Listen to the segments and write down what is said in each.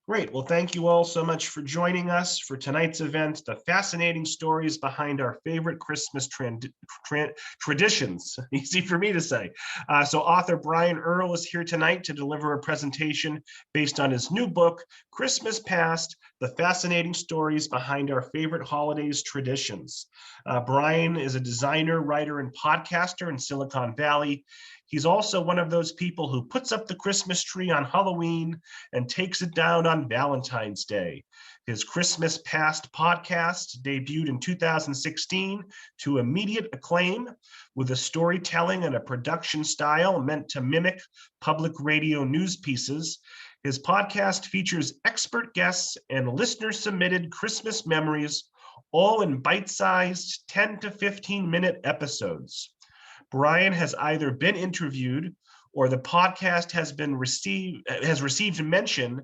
Great. Well, thank you all so much for joining us for tonight's event, the fascinating stories behind our favorite Christmas traditions. Easy for me to say. So author Brian Earl is here tonight to deliver a presentation based on his new book, Christmas Past, the fascinating stories behind our favorite holidays traditions. Brian is a designer, writer, and podcaster in Silicon Valley. He's also one of those people who puts up the Christmas tree on Halloween and takes it down on Valentine's Day. His Christmas Past podcast debuted in 2016 to immediate acclaim with a storytelling and a production style meant to mimic public radio news pieces. His podcast features expert guests and listener-submitted Christmas memories, all in bite-sized 10 to 15-minute episodes. Brian has either been interviewed or the podcast has received mention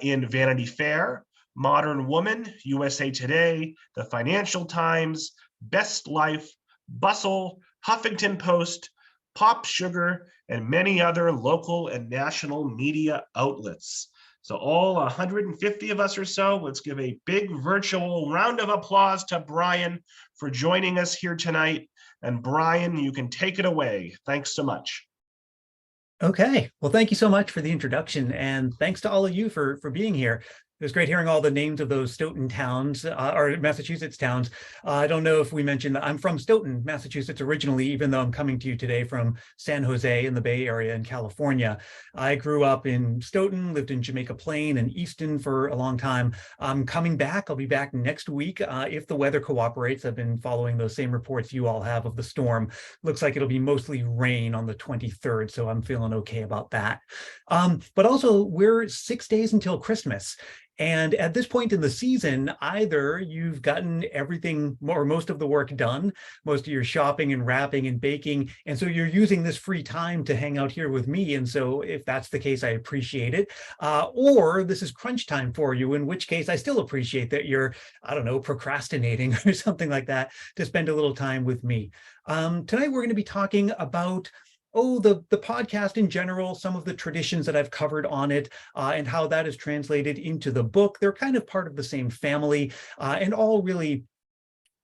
in Vanity Fair, Modern Woman, USA Today, the Financial Times, Best Life, Bustle, Huffington Post, Pop Sugar, and many other local and national media outlets. So all 150 of us or so, let's give a big virtual round of applause to Brian for joining us here tonight. And Brian, you can take it away. Thanks so much. Okay, well, thank you so much for the introduction, and thanks to all of you for being here. It was great hearing all the names of those Stoughton towns, or Massachusetts towns. I don't know if we mentioned that I'm from Stoughton, Massachusetts originally, even though I'm coming to you today from San Jose in the Bay Area in California. I grew up in Stoughton, lived in Jamaica Plain and Easton for a long time. I'm coming back. I'll be back next week if the weather cooperates. I've been following those same reports you all have of the storm. Looks like it'll be mostly rain on the 23rd, so I'm feeling okay about that. But also, we're 6 days until Christmas. And at this point in the season, either you've gotten everything or most of the work done, most of your shopping and wrapping and baking, and so you're using this free time to hang out here with me. And so if that's the case, I appreciate it. Or this is crunch time for you, in which case I still appreciate that you're, I don't know, procrastinating or something like that to spend a little time with me. Tonight, we're going to be talking about the podcast in general, some of the traditions that I've covered on it, and how that is translated into the book. They're kind of part of the same family, and all really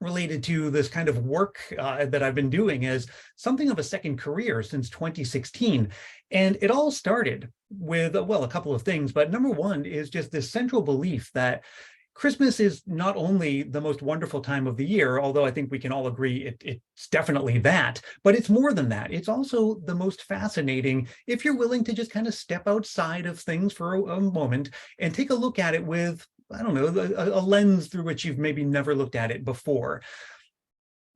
related to this kind of work that I've been doing as something of a second career since 2016. And it all started with, well, a couple of things, but number one is just this central belief that Christmas is not only the most wonderful time of the year, although I think we can all agree it's definitely that, but it's more than that. It's also the most fascinating if you're willing to just kind of step outside of things for a moment and take a look at it with, I don't know, a lens through which you've maybe never looked at it before.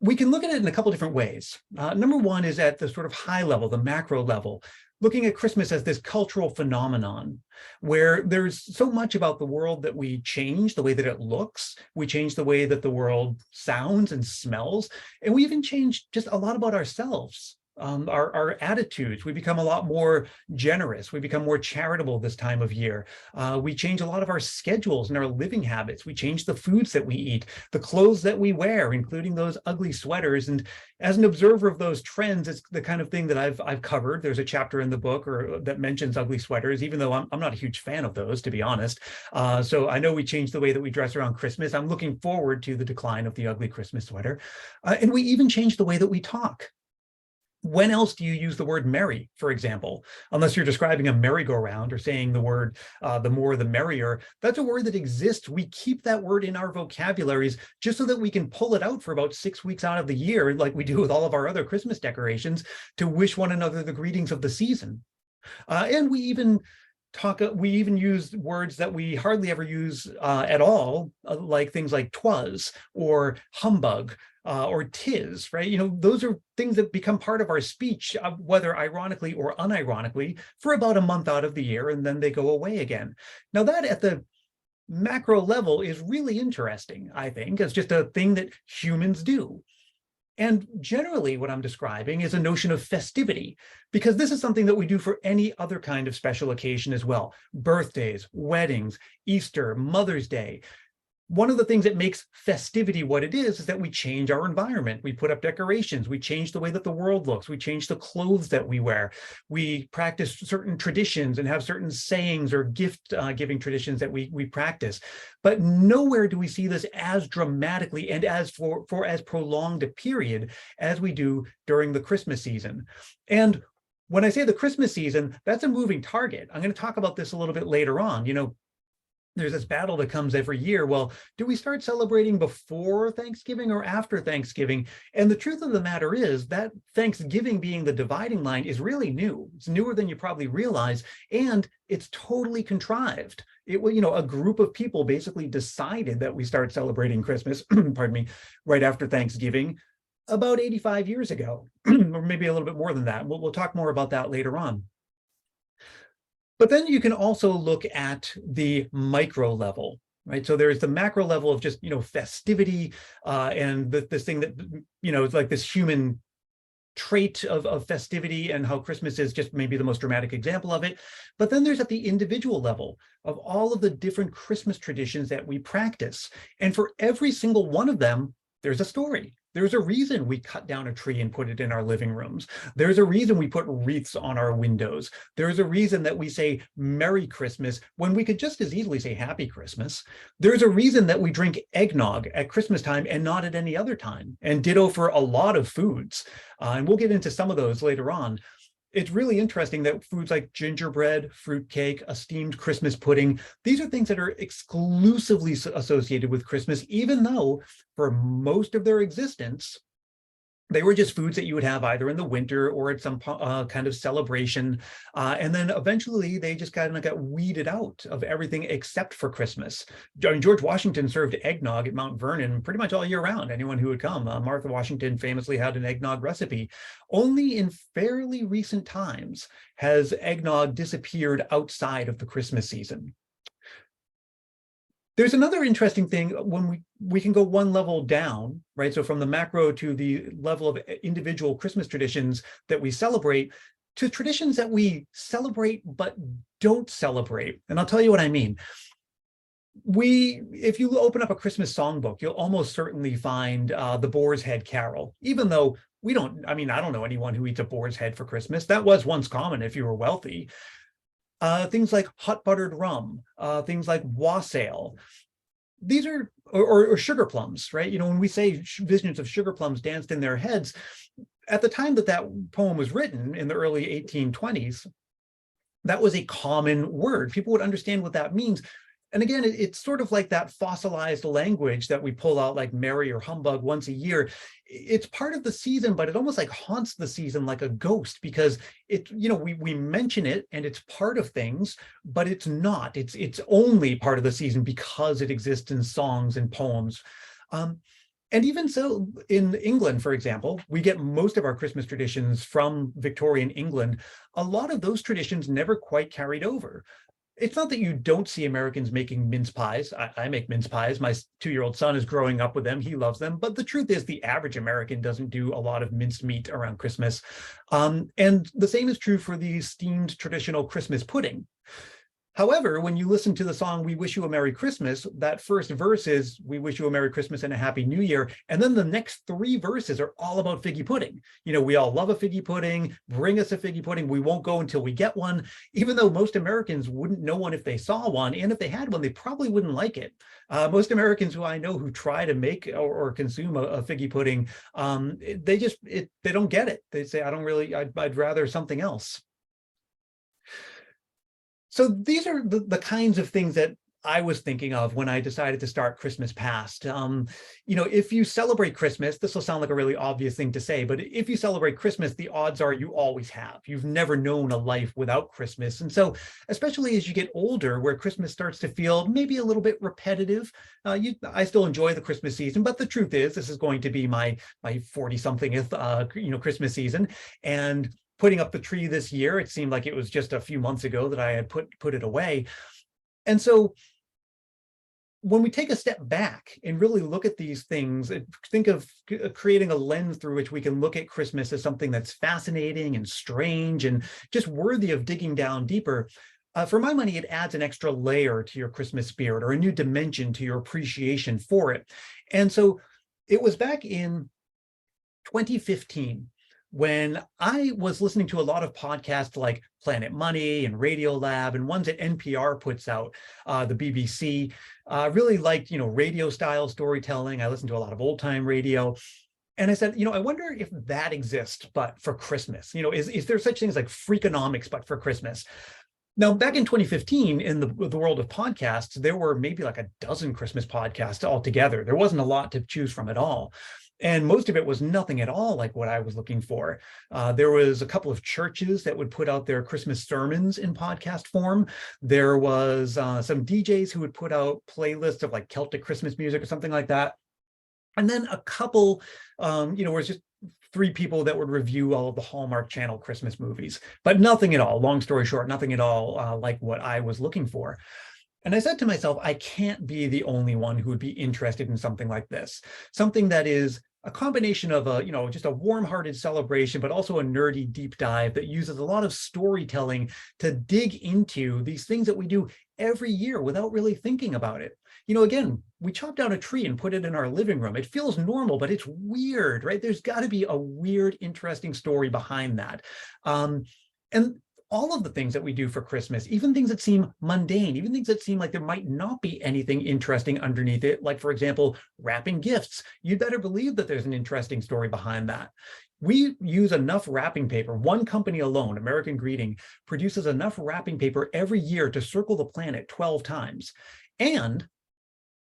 We can look at it in a couple different ways. Number one is at the sort of high level, the macro level, looking at Christmas as this cultural phenomenon where there's so much about the world that we change the way that it looks, we change the way that the world sounds and smells, and we even change just a lot about ourselves. Our attitudes, we become a lot more generous. We become more charitable this time of year. We change a lot of our schedules and our living habits. We change the foods that we eat, the clothes that we wear, including those ugly sweaters. And as an observer of those trends, it's the kind of thing that I've covered. There's a chapter in the book that mentions ugly sweaters, even though I'm not a huge fan of those, to be honest. So I know we changed the way that we dress around Christmas. I'm looking forward to the decline of the ugly Christmas sweater. And we even changed the way that we talk. When else do you use the word merry, for example? Unless you're describing a merry-go-round or saying the word, the more the merrier. That's a word that exists. We keep that word in our vocabularies just so that we can pull it out for about 6 weeks out of the year, like we do with all of our other Christmas decorations, to wish one another the greetings of the season. And we even use words that we hardly ever use at all, like things like 'twas or humbug. Or tis, right? You know, those are things that become part of our speech, whether ironically or unironically, for about a month out of the year, and then they go away again. Now that at the macro level is really interesting, I think, as just a thing that humans do. And generally what I'm describing is a notion of festivity, because this is something that we do for any other kind of special occasion as well. Birthdays, weddings, Easter, Mother's Day. One of the things that makes festivity what it is that we change our environment. We put up decorations, we change the way that the world looks, we change the clothes that we wear, we practice certain traditions and have certain sayings or gift giving traditions that we practice. But nowhere do we see this as dramatically and as for as prolonged a period as we do during the Christmas season. And when I say the Christmas season, that's a moving target. I'm going to talk about this a little bit later on. There's this battle that comes every year. Well, do we start celebrating before Thanksgiving or after Thanksgiving? And the truth of the matter is that Thanksgiving being the dividing line is really new. It's newer than you probably realize, and it's totally contrived. It was, a group of people basically decided that we start celebrating Christmas, pardon me, right after Thanksgiving about 85 years ago, or maybe a little bit more than that. We'll talk more about that later on. But then you can also look at the micro level, right? So there's the macro level of just, festivity and this thing that, it's like this human trait of festivity and how Christmas is just maybe the most dramatic example of it. But then there's at the individual level of all of the different Christmas traditions that we practice. And for every single one of them, there's a story. There's a reason we cut down a tree and put it in our living rooms. There's a reason we put wreaths on our windows. There's a reason that we say Merry Christmas when we could just as easily say Happy Christmas. There's a reason that we drink eggnog at Christmas time and not at any other time, and ditto for a lot of foods. And we'll get into some of those later on. It's really interesting that foods like gingerbread, fruitcake, a steamed Christmas pudding, these are things that are exclusively associated with Christmas, even though for most of their existence, they were just foods that you would have either in the winter or at some kind of celebration. And then eventually they just kind of got weeded out of everything except for Christmas. George Washington served eggnog at Mount Vernon pretty much all year round, anyone who would come. Martha Washington famously had an eggnog recipe. Only in fairly recent times has eggnog disappeared outside of the Christmas season. There's another interesting thing when we can go one level down, right? So from the macro to the level of individual Christmas traditions that we celebrate to traditions that we celebrate but don't celebrate. And I'll tell you what I mean. If you open up a Christmas songbook, you'll almost certainly find the Boar's Head Carol, even though I don't know anyone who eats a boar's head for Christmas. That was once common if you were wealthy. Things like hot buttered rum, things like wassail. These are, or sugar plums, right? When we say visions of sugar plums danced in their heads, at the time that poem was written in the early 1820s, that was a common word. People would understand what that means. And again, it's sort of like that fossilized language that we pull out like merry or humbug once a year. It's part of the season, but it almost like haunts the season like a ghost because we mention it and it's part of things, but it's not. It's only part of the season because it exists in songs and poems. And even so, in England, for example, we get most of our Christmas traditions from Victorian England. A lot of those traditions never quite carried over. It's not that you don't see Americans making mince pies. I make mince pies. My 2-year-old son is growing up with them. He loves them. But the truth is the average American doesn't do a lot of minced meat around Christmas. And the same is true for the steamed traditional Christmas pudding. However, when you listen to the song, We Wish You a Merry Christmas, that first verse is, we wish you a Merry Christmas and a Happy New Year. And then the next 3 verses are all about figgy pudding. We all love a figgy pudding, bring us a figgy pudding. We won't go until we get one, even though most Americans wouldn't know one if they saw one. And if they had one, they probably wouldn't like it. Most Americans who I know who try to make or consume a figgy pudding, they don't get it. They say, I'd rather something else. So these are the kinds of things that I was thinking of when I decided to start Christmas Past. If you celebrate Christmas, this will sound like a really obvious thing to say, but if you celebrate Christmas, the odds are you always have. You've never known a life without Christmas. And so, especially as you get older, where Christmas starts to feel maybe a little bit repetitive, I still enjoy the Christmas season, but the truth is, this is going to be my 40-somethingth, Christmas season. And putting up the tree this year, it seemed like it was just a few months ago that I had put it away. And so when we take a step back and really look at these things, think of creating a lens through which we can look at Christmas as something that's fascinating and strange and just worthy of digging down deeper, For my money, it adds an extra layer to your Christmas spirit or a new dimension to your appreciation for it. And so it was back in 2015 when I was listening to a lot of podcasts like Planet Money and Radio Lab and ones that NPR puts out, the BBC. Really liked, radio style storytelling. I listened to a lot of old time radio. And I said, I wonder if that exists, but for Christmas. Is there such things like Freakonomics, but for Christmas? Now, back in 2015, in the world of podcasts, there were maybe like a dozen Christmas podcasts altogether. There wasn't a lot to choose from at all. And most of it was nothing at all like what I was looking for. There was a couple of churches that would put out their Christmas sermons in podcast form. There was some DJs who would put out playlists of like Celtic Christmas music or something like that. And then a couple, was just 3 people that would review all of the Hallmark Channel Christmas movies, but nothing at all. Long story short, nothing at all like what I was looking for. And I said to myself, I can't be the only one who would be interested in something like this, something that is a combination of just a warm-hearted celebration, but also a nerdy deep dive that uses a lot of storytelling to dig into these things that we do every year without really thinking about it. Again, we chop down a tree and put it in our living room. It feels normal, but it's weird, right? There's got to be a weird, interesting story behind that. And all of the things that we do for Christmas, even things that seem mundane, even things that seem like there might not be anything interesting underneath it, like, for example, wrapping gifts, you'd better believe that there's an interesting story behind that. We use enough wrapping paper. One company alone, American Greeting, produces enough wrapping paper every year to circle the planet 12 times. And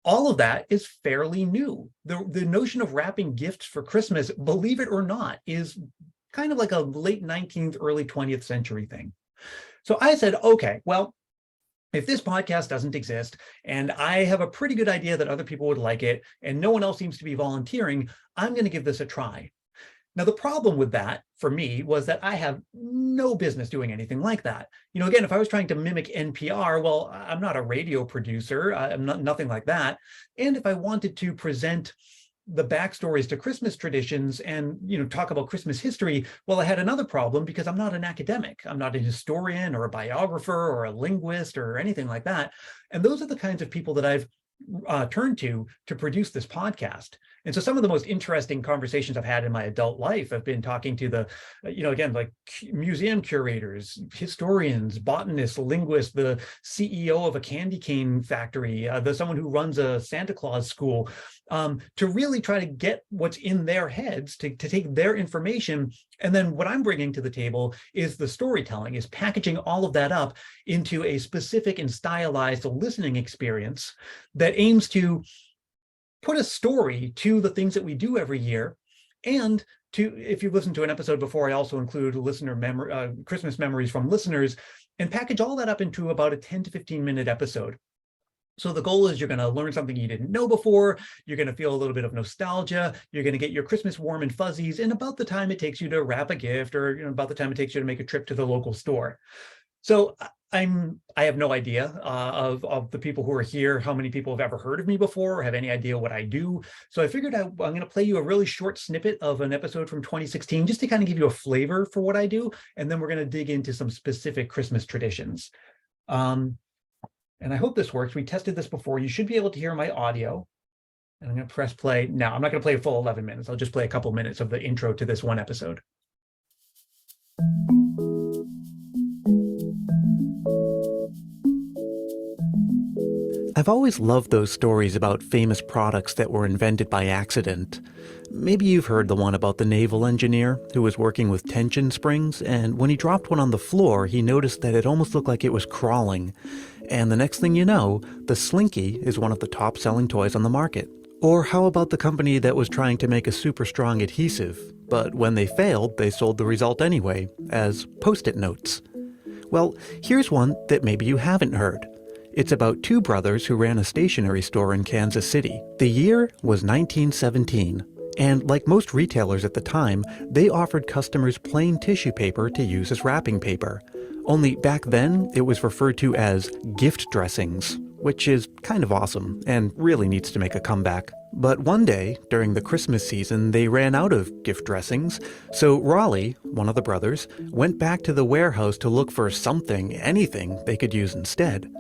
all of that is fairly new. The notion of wrapping gifts for Christmas, believe it or not, is kind of like a late 19th, early 20th century thing. So I said, okay, well, if this podcast doesn't exist and I have a pretty good idea that other people would like it and no one else seems to be volunteering, I'm going to give this a try. Now, the problem with that for me was that I have no business doing anything like that. Again, if I was trying to mimic NPR, well, I'm not a radio producer. I'm nothing like that. And if I wanted to present the backstories to Christmas traditions and, talk about Christmas history, well, I had another problem because I'm not an academic. I'm not a historian or a biographer or a linguist or anything like that. And those are the kinds of people that I've turned to produce this podcast. And so some of the most interesting conversations I've had in my adult life have been talking to the, again, like museum curators, historians, botanists, linguists, the CEO of a candy cane factory, someone who runs a Santa Claus school, to really try to get what's in their heads, to take their information. And then what I'm bringing to the table is the storytelling, is packaging all of that up into a specific and stylized listening experience that aims to put a story to the things that we do every year. And if you've listened to an episode before, I also include Christmas memories from listeners, and package all that up into about a 10 to 15 minute episode. So the goal is you're going to learn something you didn't know before. You're going to feel a little bit of nostalgia. You're going to get your Christmas warm and fuzzies in about the time it takes you to wrap a gift, or about the time it takes you to make a trip to the local store. So I have no idea of the people who are here, how many people have ever heard of me before, or have any idea what I do. So I figured I'm going to play you a really short snippet of an episode from 2016, just to kind of give you a flavor for what I do. And then we're going to dig into some specific Christmas traditions. And I hope this works. We tested this before. You should be able to hear my audio. And I'm going to press play. Now, I'm not going to play a full 11 minutes. I'll just play a couple minutes of the intro to this one episode. I've always loved those stories about famous products that were invented by accident. Maybe you've heard the one about the naval engineer who was working with tension springs, and when he dropped one on the floor, he noticed that it almost looked like it was crawling. And the next thing you know, the Slinky is one of the top-selling toys on the market. Or how about the company that was trying to make a super strong adhesive, but when they failed, they sold the result anyway, as Post-it notes? Well, here's one that maybe you haven't heard. It's about 2 brothers who ran a stationery store in Kansas City. The year was 1917, and like most retailers at the time, they offered customers plain tissue paper to use as wrapping paper. Only back then, it was referred to as gift dressings, which is kind of awesome and really needs to make a comeback. But one day, during the Christmas season, they ran out of gift dressings, so Raleigh, one of the brothers, went back to the warehouse to look for something, anything they could use instead.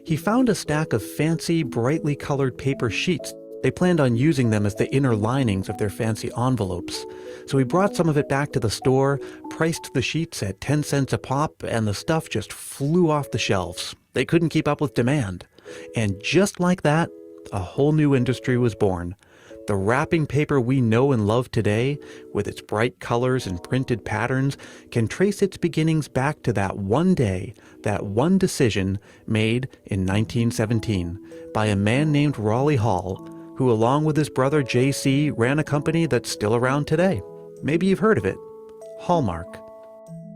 He found a stack of fancy, brightly colored paper sheets. They planned on using them as the inner linings of their fancy envelopes. So he brought some of it back to the store, priced the sheets at 10 cents a pop, and the stuff just flew off the shelves. They couldn't keep up with demand. And just like that, a whole new industry was born. The wrapping paper we know and love today, with its bright colors and printed patterns, can trace its beginnings back to that one day, that one decision made in 1917 by a man named Raleigh Hall, who along with his brother J.C. ran a company that's still around today. Maybe you've heard of it. Hallmark.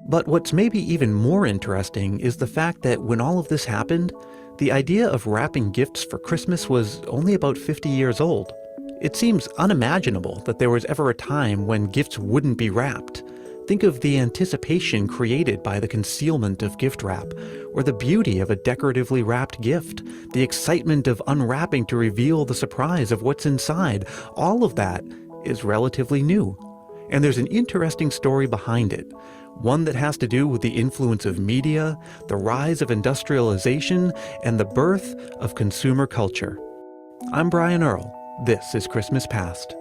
But what's maybe even more interesting is the fact that when all of this happened, the idea of wrapping gifts for Christmas was only about 50 years old. It seems unimaginable that there was ever a time when gifts wouldn't be wrapped. Think of the anticipation created by the concealment of gift wrap, or the beauty of a decoratively wrapped gift, the excitement of unwrapping to reveal the surprise of what's inside. All of that is relatively new. And there's an interesting story behind it, one that has to do with the influence of media, the rise of industrialization, and the birth of consumer culture. I'm Brian Earl. This is Christmas Past.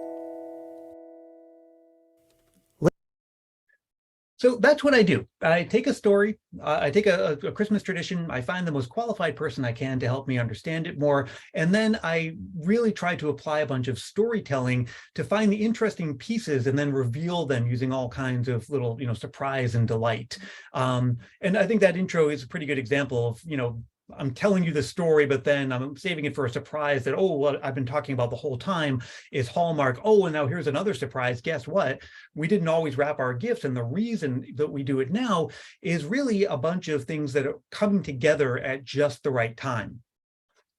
So that's what I do. I take a story, I take a Christmas tradition, I find the most qualified person I can to help me understand it more, and then I really try to apply a bunch of storytelling to find the interesting pieces and then reveal them using all kinds of little, surprise and delight. And I think that intro is a pretty good example of, I'm telling you the story, but then I'm saving it for a surprise that, what I've been talking about the whole time is Hallmark. And now here's another surprise. Guess what? We didn't always wrap our gifts. And the reason that we do it now is really a bunch of things that are coming together at just the right time.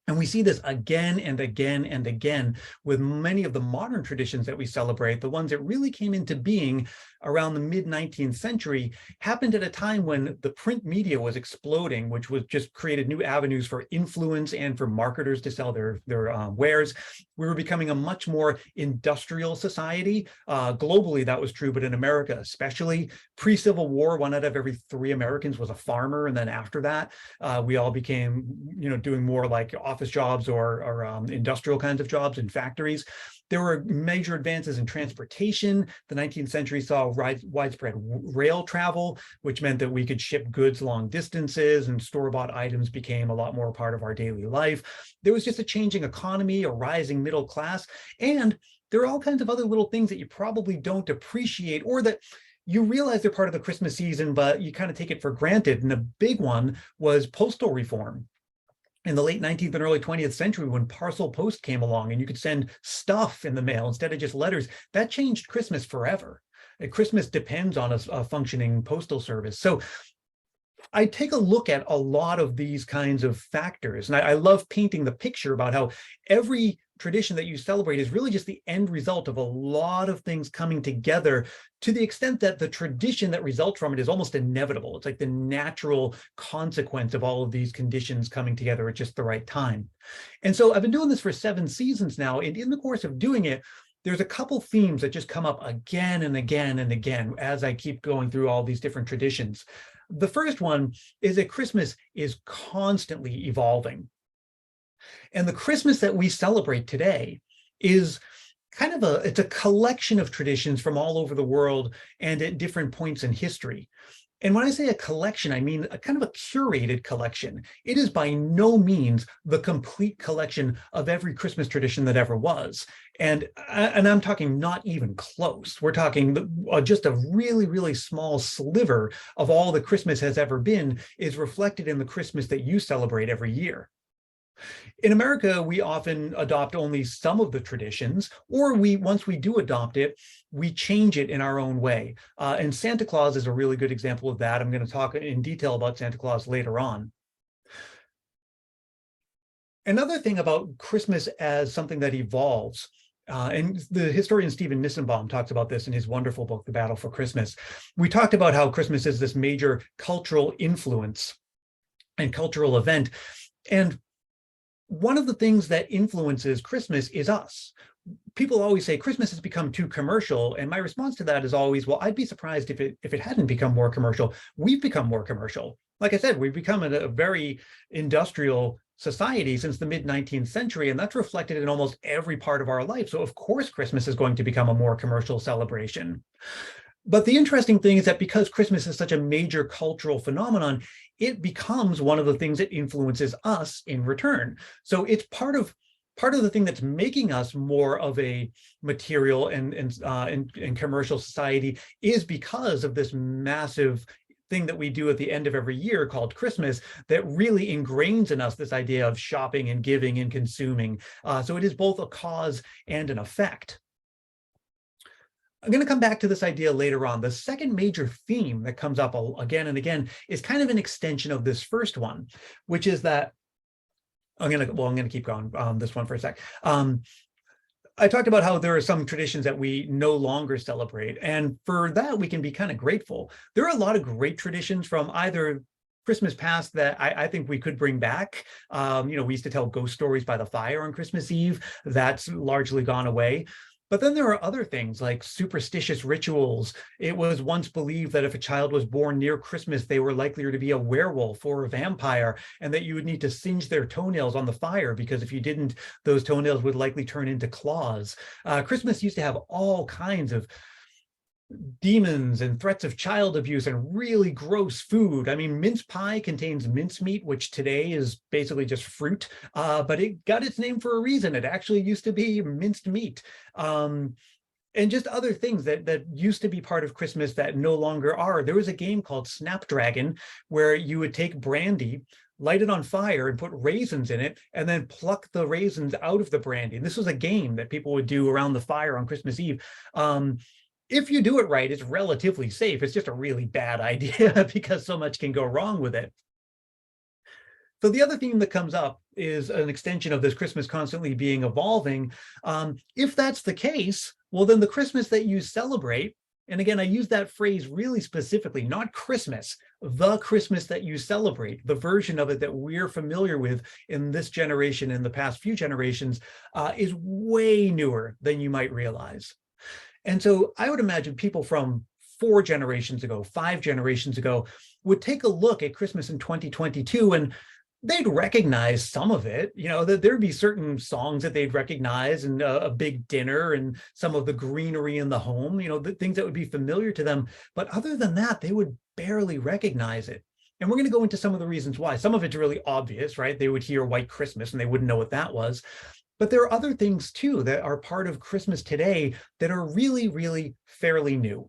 And we see this again and again and again with many of the modern traditions that we celebrate. The ones that really came into being around the mid-19th century happened at a time when the print media was exploding, which was just created new avenues for influence and for marketers to sell their wares. We were becoming a much more industrial society. Globally, that was true, but in America especially. Pre-Civil War, 1 out of every 3 Americans was a farmer. And then after that, we all became, doing more like office jobs or industrial kinds of jobs in factories. There were major advances in transportation. The 19th century saw widespread rail travel, which meant that we could ship goods long distances, and store-bought items became a lot more part of our daily life. There was just a changing economy, a rising middle class, and there are all kinds of other little things that you probably don't appreciate, or that you realize they're part of the Christmas season, but you kind of take it for granted. And the big one was postal reform. In the late 19th and early 20th century, when parcel post came along and you could send stuff in the mail instead of just letters, that changed Christmas forever. Christmas depends on a functioning postal service. So I take a look at a lot of these kinds of factors, and I love painting the picture about how every tradition that you celebrate is really just the end result of a lot of things coming together, to the extent that the tradition that results from it is almost inevitable. It's like the natural consequence of all of these conditions coming together at just the right time. And so I've been doing this for 7 seasons now, and in the course of doing it, there's a couple themes that just come up again and again and again as I keep going through all these different traditions. The first one is that Christmas is constantly evolving. And the Christmas that we celebrate today is kind of it's a collection of traditions from all over the world and at different points in history. And when I say a collection, I mean a kind of a curated collection. It is by no means the complete collection of every Christmas tradition that ever was. And I'm talking not even close. We're talking just a really, really small sliver of all that Christmas has ever been is reflected in the Christmas that you celebrate every year. In America, we often adopt only some of the traditions, or once we do adopt it, we change it in our own way. And Santa Claus is a really good example of that. I'm going to talk in detail about Santa Claus later on. Another thing about Christmas as something that evolves, and the historian Stephen Nissenbaum talks about this in his wonderful book, The Battle for Christmas. We talked about how Christmas is this major cultural influence and cultural event. And one of the things that influences Christmas is us. people always say Christmas has become too commercial. And my response to that is always, well, I'd be surprised if it hadn't become more commercial. We've become more commercial. Like I said, we've become a very industrial society since the mid-19th century, and that's reflected in almost every part of our life. So of course, Christmas is going to become a more commercial celebration. But the interesting thing is that because Christmas is such a major cultural phenomenon, it becomes one of the things that influences us in return. So it's part of the thing that's making us more of a material and commercial society is because of this massive thing that we do at the end of every year called Christmas that really ingrains in us this idea of shopping and giving and consuming. So it is both a cause and an effect. I'm going to come back to this idea later on. The second major theme that comes up again and again is kind of an extension of this first one, which is that I'm going to keep going this one for a sec. I talked about how there are some traditions that we no longer celebrate, and for that we can be kind of grateful. There are a lot of great traditions from either Christmas past that I think we could bring back. We used to tell ghost stories by the fire on Christmas Eve. That's largely gone away. But then there are other things like superstitious rituals. It was once believed that if a child was born near Christmas, they were likelier to be a werewolf or a vampire, and that you would need to singe their toenails on the fire, because if you didn't, those toenails would likely turn into claws. Christmas used to have all kinds of demons and threats of child abuse and really gross food. I mean, mince pie contains mincemeat, which today is basically just fruit, but it got its name for a reason. It actually used to be minced meat. And just other things that used to be part of Christmas that no longer are. There was a game called Snapdragon where you would take brandy, light it on fire and put raisins in it, and then pluck the raisins out of the brandy. And this was a game that people would do around the fire on Christmas Eve. If you do it right, it's relatively safe. It's just a really bad idea because so much can go wrong with it. So the other theme that comes up is an extension of this Christmas constantly being evolving. If that's the case, well, then the Christmas that you celebrate, and again, I use that phrase really specifically, not Christmas, the Christmas that you celebrate, the version of it that we're familiar with in this generation and the past few generations, is way newer than you might realize. And so I would imagine people from 4 generations ago, 5 generations ago, would take a look at Christmas in 2022 and they'd recognize some of it. That there'd be certain songs that they'd recognize, and a big dinner and some of the greenery in the home, the things that would be familiar to them. But other than that, they would barely recognize it. And we're going to go into some of the reasons why. Some of it's really obvious, right? They would hear White Christmas and they wouldn't know what that was. But there are other things too that are part of Christmas today that are really, really fairly new.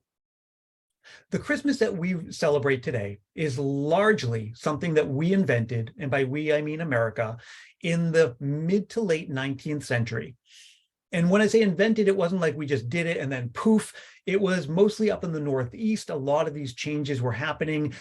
The Christmas that we celebrate today is largely something that we invented, and by we, I mean America, in the mid to late 19th century. And when I say invented, it wasn't like we just did it and then poof. It was mostly up in the Northeast. A lot of these changes were happening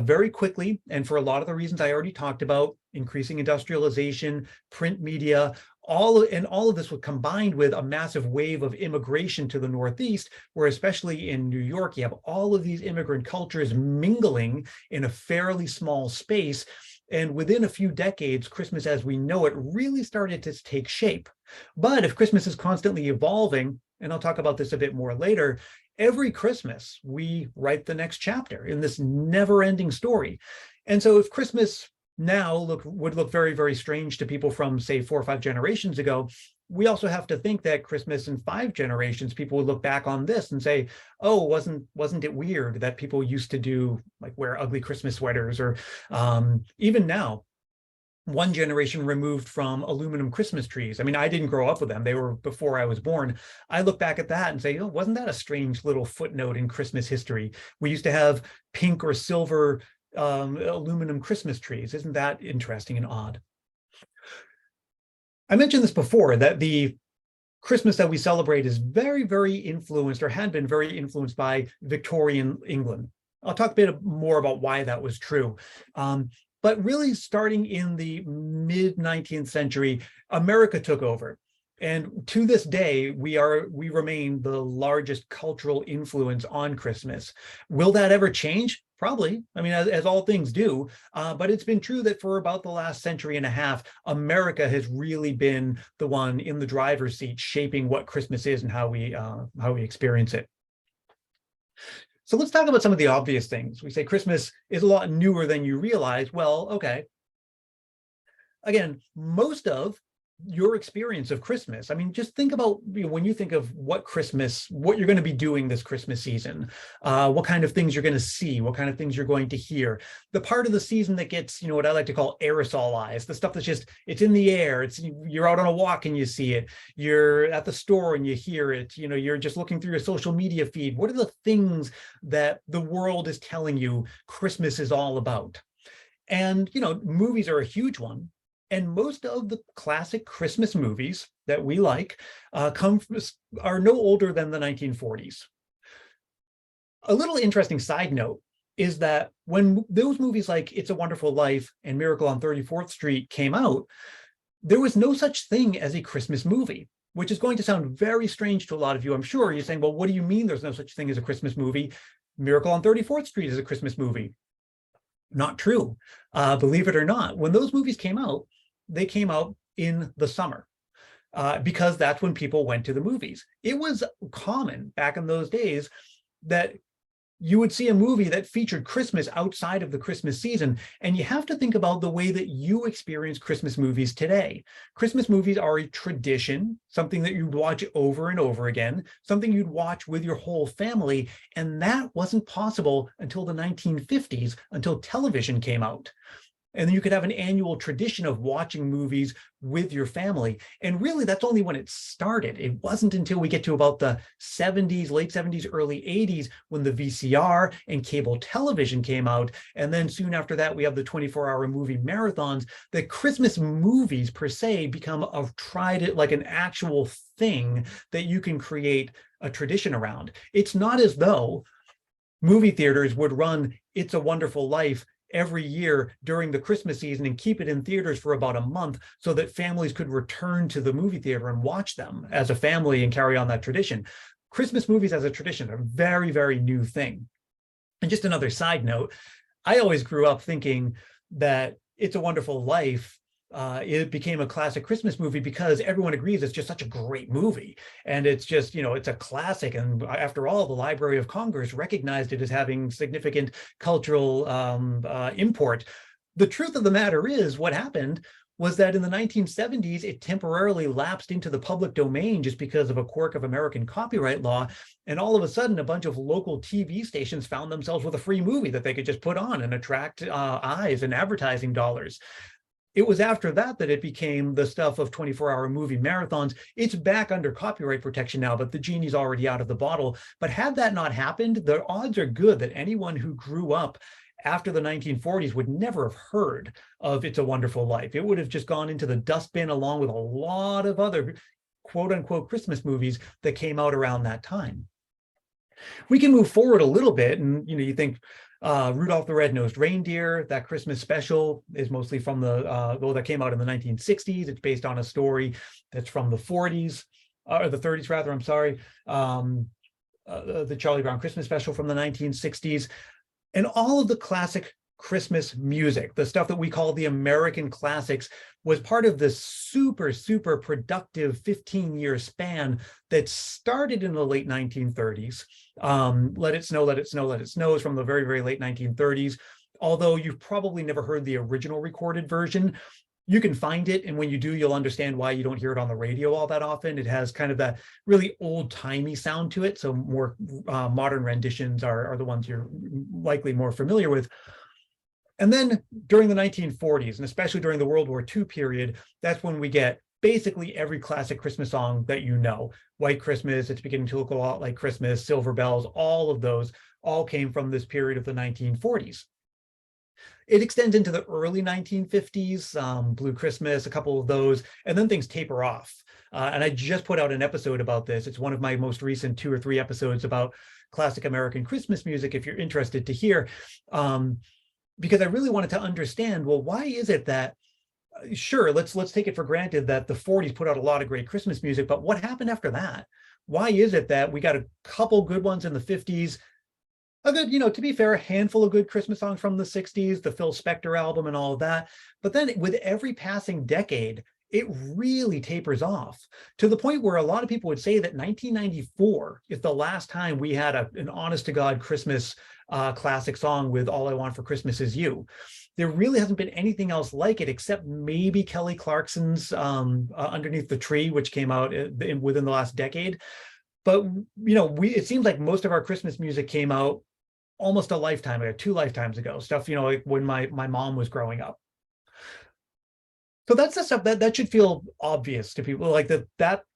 very quickly. And for a lot of the reasons I already talked about, increasing industrialization, print media, all of this was combined with a massive wave of immigration to the Northeast, where especially in New York, you have all of these immigrant cultures mingling in a fairly small space. And within a few decades, Christmas as we know it really started to take shape. But if Christmas is constantly evolving, and I'll talk about this a bit more later, every Christmas we write the next chapter in this never-ending story. And so if Christmas now would look very, very strange to people from, say, 4 or 5 generations ago, we also have to think that Christmas in 5 generations, people would look back on this and say, oh, wasn't it weird that people used to do, like, wear ugly Christmas sweaters? Or even now, one generation removed from aluminum Christmas trees. I mean, I didn't grow up with them. They were before I was born. I look back at that and say, oh, wasn't that a strange little footnote in Christmas history? We used to have pink or silver aluminum Christmas trees. Isn't that interesting and odd? I mentioned this before, that the Christmas that we celebrate is very, very influenced, or had been very influenced, by Victorian England. I'll talk a bit more about why that was true. But really, starting in the mid-19th century, America took over. And to this day, we remain the largest cultural influence on Christmas. Will that ever change? Probably. I mean, as all things do. But it's been true that for about the last century and a half, America has really been the one in the driver's seat, shaping what Christmas is and how we experience it. So let's talk about some of the obvious things. We say Christmas is a lot newer than you realize. Well, okay. Again, most of your experience of Christmas. I mean, just think about, when you think of what you're going to be doing this Christmas season, what kind of things you're going to see, what kind of things you're going to hear. The part of the season that gets, what I like to call aerosolized, the stuff that's just, it's in the air. You're out on a walk and you see it. You're at the store and you hear it. You're just looking through your social media feed. What are the things that the world is telling you Christmas is all about? And, movies are a huge one. And most of the classic Christmas movies that we like are no older than the 1940s. A little interesting side note is that when those movies like It's a Wonderful Life and Miracle on 34th Street came out, there was no such thing as a Christmas movie, which is going to sound very strange to a lot of you. I'm sure you're saying, well, what do you mean there's no such thing as a Christmas movie? Miracle on 34th Street is a Christmas movie. Not true. Believe it or not, when those movies came out, they came out in the summer because that's when people went to the movies. It was common back in those days that you would see a movie that featured Christmas outside of the Christmas season. And you have to think about the way that you experience Christmas movies today. Christmas movies are a tradition, something that you'd watch over and over again, something you'd watch with your whole family. And that wasn't possible until the 1950s, until television came out. And then you could have an annual tradition of watching movies with your family. And really, that's only when it started. It wasn't until we get to about the 70s, late 70s, early 80s, when the VCR and cable television came out. And then soon after that, we have the 24-hour movie marathons, that Christmas movies per se become like an actual thing that you can create a tradition around. It's not as though movie theaters would run It's a Wonderful Life every year during the Christmas season and keep it in theaters for about a month so that families could return to the movie theater and watch them as a family and carry on that tradition. Christmas movies as a tradition are a very, very new thing. And just another side note, I always grew up thinking that It's a Wonderful Life, it became a classic Christmas movie because everyone agrees it's just such a great movie. And it's just, it's a classic. And after all, the Library of Congress recognized it as having significant cultural import. The truth of the matter is, what happened was that in the 1970s, it temporarily lapsed into the public domain just because of a quirk of American copyright law. And all of a sudden, a bunch of local TV stations found themselves with a free movie that they could just put on and attract eyes and advertising dollars. It was after that that it became the stuff of 24-hour movie marathons. It's back under copyright protection now, but the genie's already out of the bottle. But had that not happened, the odds are good that anyone who grew up after the 1940s would never have heard of It's a Wonderful Life. It would have just gone into the dustbin along with a lot of other quote unquote Christmas movies that came out around that time. We can move forward a little bit and, you think, Rudolph the Red-Nosed Reindeer, that Christmas special is mostly from that came out in the 1960s. It's based on a story that's from the 40s, or the 30s rather, I'm sorry. The Charlie Brown Christmas special from the 1960s. And all of the classic Christmas music, the stuff that we call the American classics, was part of this super, super productive 15-year span that started in the late 1930s. Let It Snow, Let It Snow, Let It Snow is from the very, very late 1930s. Although you've probably never heard the original recorded version, you can find it. And when you do, you'll understand why you don't hear it on the radio all that often. It has kind of that really old-timey sound to it. So more modern renditions are the ones you're likely more familiar with. And then during the 1940s, and especially during the World War II period, that's when we get basically every classic Christmas song that you know. White Christmas, It's Beginning to Look a Lot Like Christmas, Silver Bells, all of those all came from this period of the 1940s. It extends into the early 1950s, Blue Christmas, a couple of those, and then things taper off. And I just put out an episode about this. It's one of my most recent 2 or 3 episodes about classic American Christmas music, if you're interested to hear. Because I really wanted to understand, well, why is it that sure, let's take it for granted that the 40s put out a lot of great Christmas music, but what happened after that? Why is it that we got a couple good ones in the 50s, a good, to be fair, a handful of good Christmas songs from the 60s, the Phil Spector album and all of that. But then with every passing decade, it really tapers off to the point where a lot of people would say that 1994 is the last time we had an honest to God Christmas classic song with All I Want for Christmas Is You. There really hasn't been anything else like it, except maybe Kelly Clarkson's Underneath the Tree, which came out within the last decade. But it seems like most of our Christmas music came out almost a lifetime ago, 2 lifetimes ago, stuff, like when my mom was growing up. So that's the stuff that should feel obvious to people, like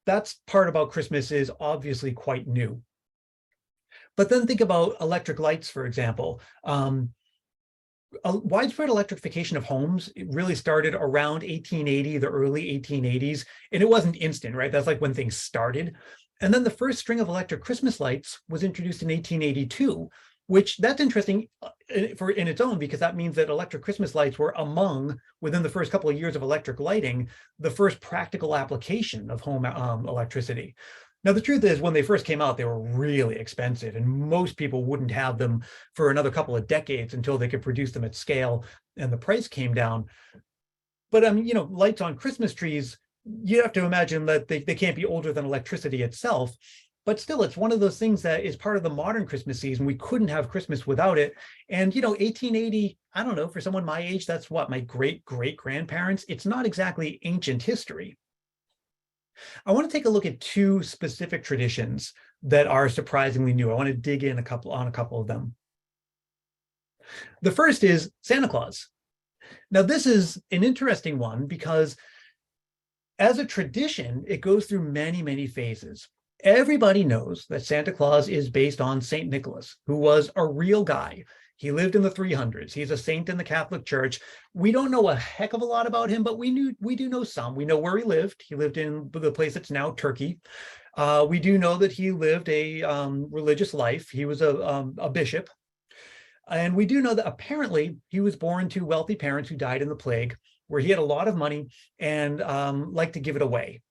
that's part about Christmas is obviously quite new. But then think about electric lights, for example. A widespread electrification of homes, it really started around 1880, the early 1880s, and it wasn't instant, right? That's like when things started. And then the first string of electric Christmas lights was introduced in 1882, which that's interesting in its own, because that means that electric Christmas lights were within the first couple of years of electric lighting, the first practical application of home electricity. Now, the truth is, when they first came out, they were really expensive, and most people wouldn't have them for another couple of decades until they could produce them at scale and the price came down. But lights on Christmas trees, you have to imagine that they can't be older than electricity itself. But still, it's one of those things that is part of the modern Christmas season. We couldn't have Christmas without it. And, 1880, I don't know, for someone my age, that's what, my great-great-grandparents, it's not exactly ancient history. I want to take a look at two specific traditions that are surprisingly new. I want to dig in on a couple of them. The first is Santa Claus. Now, this is an interesting one because as a tradition, it goes through many, many phases. Everybody knows that Santa Claus is based on St. Nicholas, who was a real guy. He lived in the 300s. He's a saint in the Catholic Church. We don't know a heck of a lot about him, but we do know some. We know where he lived. He lived in the place that's now Turkey. We do know that he lived a religious life. He was a bishop. And we do know that apparently he was born to wealthy parents who died in the plague, where he had a lot of money and liked to give it away.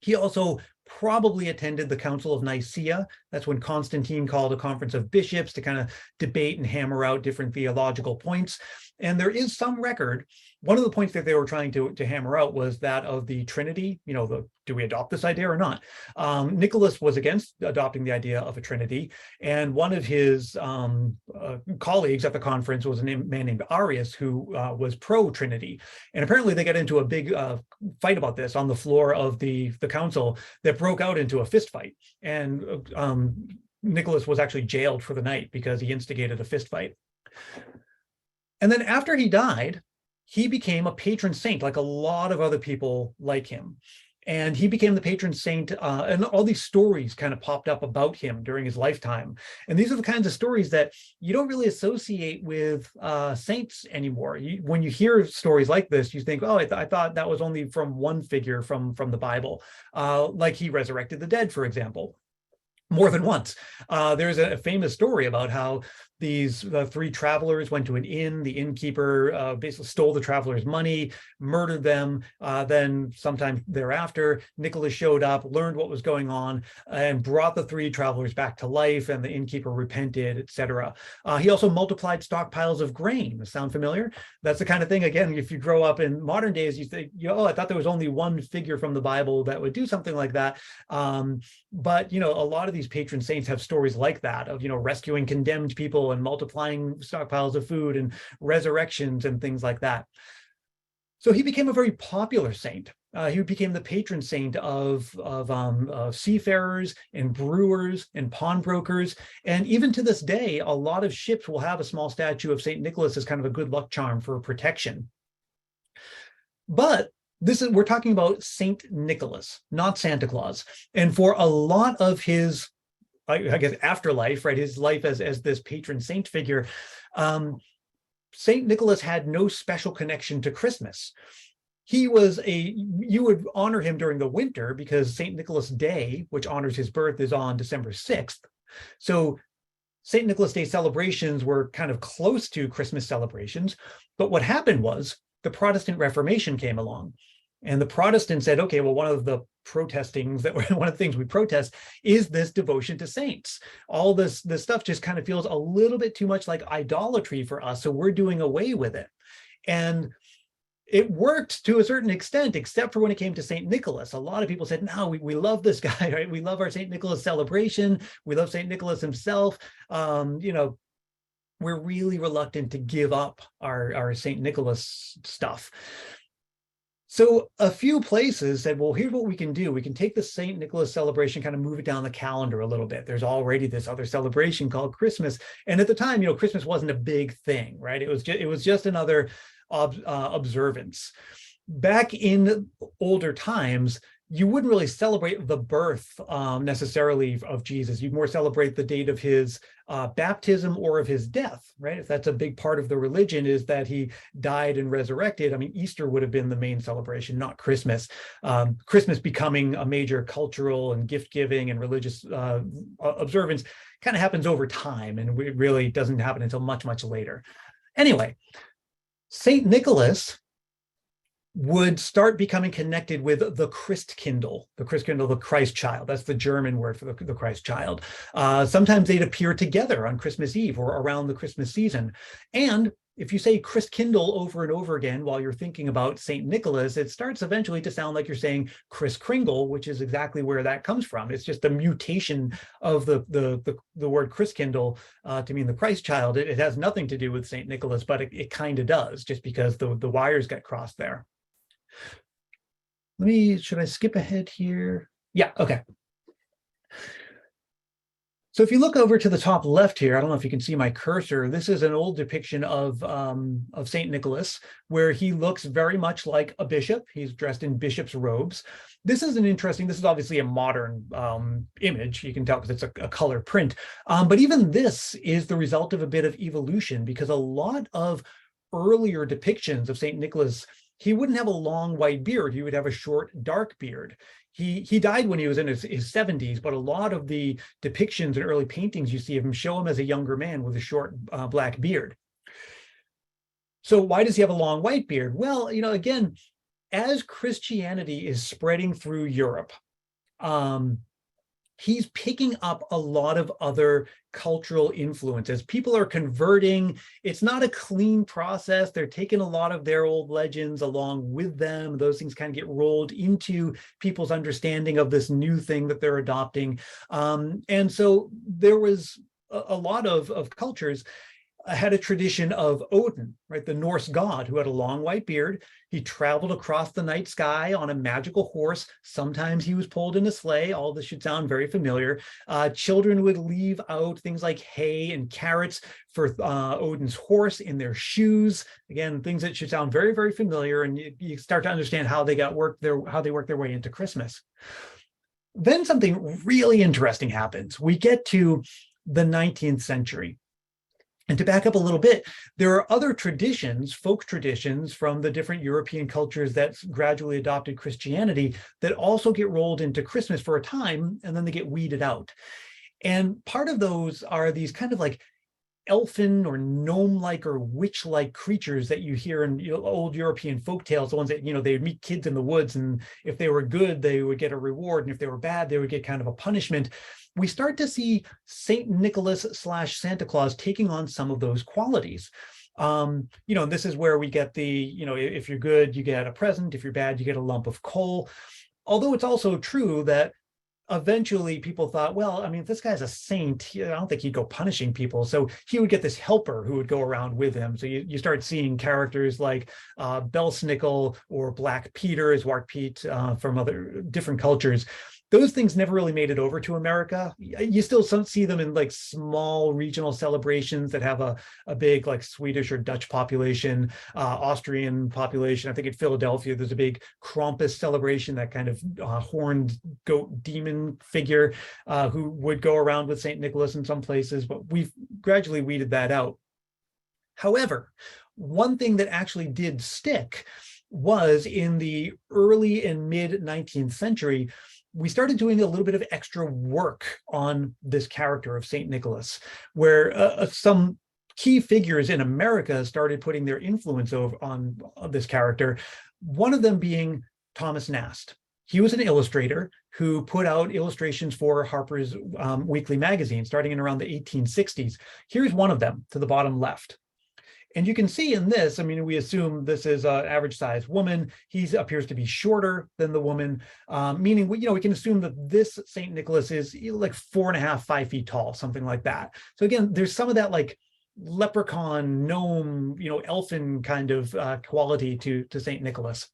He also probably attended the Council of Nicaea. That's when Constantine called a conference of bishops to kind of debate and hammer out different theological points. And there is some record. One of the points that they were trying to hammer out was that of the Trinity. Do we adopt this idea or not? Nicholas was against adopting the idea of a Trinity. And one of his colleagues at the conference was a man named Arius, who was pro-Trinity. And apparently they got into a big fight about this on the floor of the council that broke out into a fist fight. And Nicholas was actually jailed for the night because he instigated a fist fight. And then after he died, he became a patron saint, like a lot of other people like him. And he became the patron saint, and all these stories kind of popped up about him during his lifetime. And these are the kinds of stories that you don't really associate with saints anymore. When you hear stories like this, you think, oh, I thought that was only from one figure from the Bible, like he resurrected the dead, for example. More than once. There's a famous story about how these three travelers went to an inn. The innkeeper basically stole the travelers' money, murdered them. Then sometime thereafter, Nicholas showed up, learned what was going on, and brought the three travelers back to life, and the innkeeper repented, etc. He also multiplied stockpiles of grain. Sound familiar? That's the kind of thing, again, if you grow up in modern days, you think, oh, I thought there was only one figure from the Bible that would do something like that. But, a lot of these patron saints have stories like that of, rescuing condemned people and multiplying stockpiles of food and resurrections and things like that. So he became a very popular saint. He became the patron saint of seafarers and brewers and pawnbrokers. And even to this day, a lot of ships will have a small statue of St. Nicholas as kind of a good luck charm for protection. But we're talking about St. Nicholas, not Santa Claus. And for a lot of his, I guess, afterlife, right, his life as this patron saint figure, St. Nicholas had no special connection to Christmas. You would honor him during the winter because St. Nicholas Day, which honors his birth, is on December 6th. So St. Nicholas Day celebrations were kind of close to Christmas celebrations. But what happened was, the Protestant Reformation came along. And the Protestants said, okay, well, one of the things we protest is this devotion to saints. All this stuff just kind of feels a little bit too much like idolatry for us, so we're doing away with it. And it worked to a certain extent, except for when it came to St. Nicholas. A lot of people said, no, we love this guy, right? We love our St. Nicholas celebration. We love St. Nicholas himself. We're really reluctant to give up our St. Nicholas stuff. So a few places said, well, here's what we can do. We can take the St. Nicholas celebration, kind of move it down the calendar a little bit. There's already this other celebration called Christmas. And at the time, Christmas wasn't a big thing, right? It was just another observance. Back in older times, you wouldn't really celebrate the birth necessarily of Jesus. You'd more celebrate the date of his baptism or of his death, right? If that's a big part of the religion, is that he died and resurrected. I mean, Easter would have been the main celebration, not Christmas. Christmas becoming a major cultural and gift-giving and religious observance kind of happens over time, and it really doesn't happen until much, much later. Anyway, St. Nicholas would start becoming connected with the Christkindl, the Christ child. That's the German word for the Christ child. Sometimes they'd appear together on Christmas Eve or around the Christmas season. And if you say Christkindl over and over again while you're thinking about St. Nicholas, it starts eventually to sound like you're saying Kris Kringle, which is exactly where that comes from. It's just a mutation of the word Christkindl to mean the Christ child. It has nothing to do with St. Nicholas, but it kind of does, just because the wires get crossed there. Should I skip ahead here? Yeah, okay. So if you look over to the top left here, I don't know if you can see my cursor, this is an old depiction of St. Nicholas, where he looks very much like a bishop. He's dressed in bishop's robes. This is obviously a modern image. You can tell because it's a color print. But even this is the result of a bit of evolution, because a lot of earlier depictions of St. Nicholas, he wouldn't have a long white beard. He would have a short, dark beard. He died when he was in his 70s, but a lot of the depictions and early paintings you see of him show him as a younger man with a short black beard. So why does he have a long white beard? Well, again, as Christianity is spreading through Europe, he's picking up a lot of other cultural influences. People are converting. It's not a clean process. They're taking a lot of their old legends along with them. Those things kind of get rolled into people's understanding of this new thing that they're adopting. And so there was a lot of cultures had a tradition of Odin, right? The Norse god who had a long white beard. He traveled across the night sky on a magical horse. Sometimes he was pulled in a sleigh. All this should sound very familiar. Children would leave out things like hay and carrots for Odin's horse in their shoes. Again, things that should sound very, very familiar. And you start to understand how they worked their way into Christmas. Then something really interesting happens. We get to the 19th century. And to back up a little bit, there are other traditions, folk traditions from the different European cultures that gradually adopted Christianity that also get rolled into Christmas for a time, and then they get weeded out. And part of those are these kind of like elfin or gnome-like or witch-like creatures that you hear in old European folk tales, the ones that, they would meet kids in the woods, and if they were good, they would get a reward, and if they were bad, they would get kind of a punishment. We start to see St. Nicholas / Santa Claus taking on some of those qualities. This is where we get if you're good, you get a present. If you're bad, you get a lump of coal. Although it's also true that eventually people thought, well, if this guy's a saint, I don't think he'd go punishing people. So he would get this helper who would go around with him. So you start seeing characters like Belsnickel or Black Peter, as Wart Pete from other different cultures. Those things never really made it over to America. You still see them in like small regional celebrations that have a big like Swedish or Dutch population, Austrian population. I think in Philadelphia, there's a big Krampus celebration, that kind of horned goat demon figure who would go around with St. Nicholas in some places, but we've gradually weeded that out. However, one thing that actually did stick was in the early and mid 19th century, we started doing a little bit of extra work on this character of St. Nicholas, where some key figures in America started putting their influence over on this character, one of them being Thomas Nast. He was an illustrator who put out illustrations for Harper's Weekly magazine starting in around the 1860s. Here's one of them to the bottom left. And you can see in this, I mean, we assume this is an average sized woman. He appears to be shorter than the woman, meaning, we can assume that this St. Nicholas is like 4.5, 5 feet tall, something like that. So again, there's some of that like leprechaun, gnome, elfin kind of quality to St. Nicholas.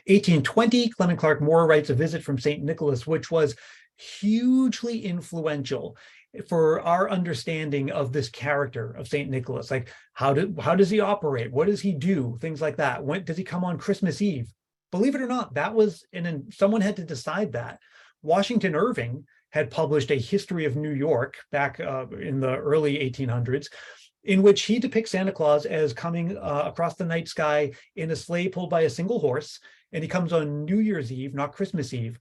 1820, Clement Clarke Moore writes A Visit from St. Nicholas, which was hugely influential for our understanding of this character of St. Nicholas. Like, how does he operate? What does he do? Things like that. When does he come on Christmas Eve? Believe it or not, that was, and someone had to decide that. Washington Irving had published a history of New York back in the early 1800s, in which he depicts Santa Claus as coming across the night sky in a sleigh pulled by a single horse, and he comes on New Year's Eve, not Christmas Eve.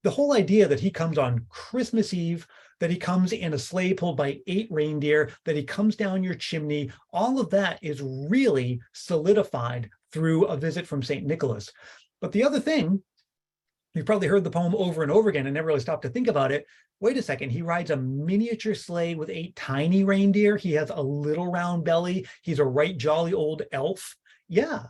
The whole idea that he comes on Christmas Eve, that he comes in a sleigh pulled by 8 reindeer, that he comes down your chimney, all of that is really solidified through A Visit from St. Nicholas. But the other thing, you've probably heard the poem over and over again and never really stopped to think about it. Wait a second, he rides a miniature sleigh with 8 tiny reindeer. He has a little round belly. He's a right jolly old elf. Yeah,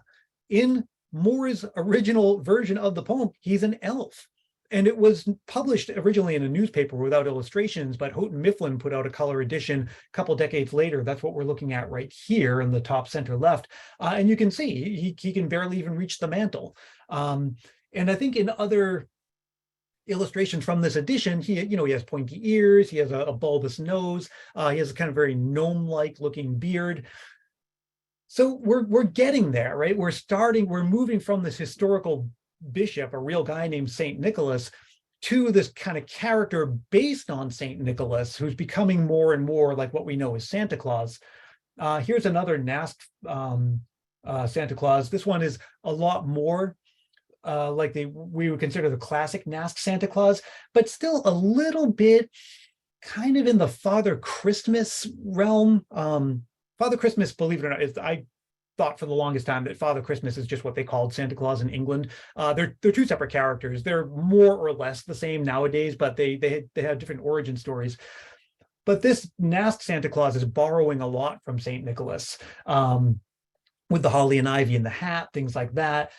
in Moore's original version of the poem, he's an elf. And it was published originally in a newspaper without illustrations, but Houghton Mifflin put out a color edition a couple decades later. That's what we're looking at right here in the top center left. And you can see he can barely even reach the mantle. And I think in other illustrations from this edition, he has pointy ears, he has a bulbous nose, he has a kind of very gnome-like looking beard. So we're getting there, right? We're moving from this historical bishop, a real guy named St. Nicholas, to this kind of character based on St. Nicholas, who's becoming more and more like what we know as Santa Claus. Here's another Nast Santa Claus. This one is a lot more like we would consider the classic Nast Santa Claus, but still a little bit kind of in the Father Christmas realm. Father Christmas, believe it or not, I thought for the longest time that Father Christmas is just what they called Santa Claus in England. They're 2 separate characters. They're more or less the same nowadays, but they have different origin stories. But this Nast Santa Claus is borrowing a lot from St. Nicholas, with the holly and ivy and the hat, things like that.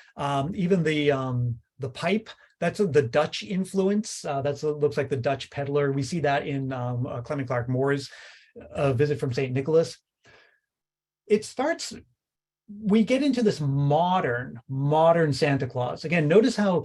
Even the pipe, that's the Dutch influence. Looks like the Dutch peddler. We see that in Clement Clarke Moore's Visit from St. Nicholas. We get into this modern Santa Claus. Again, notice how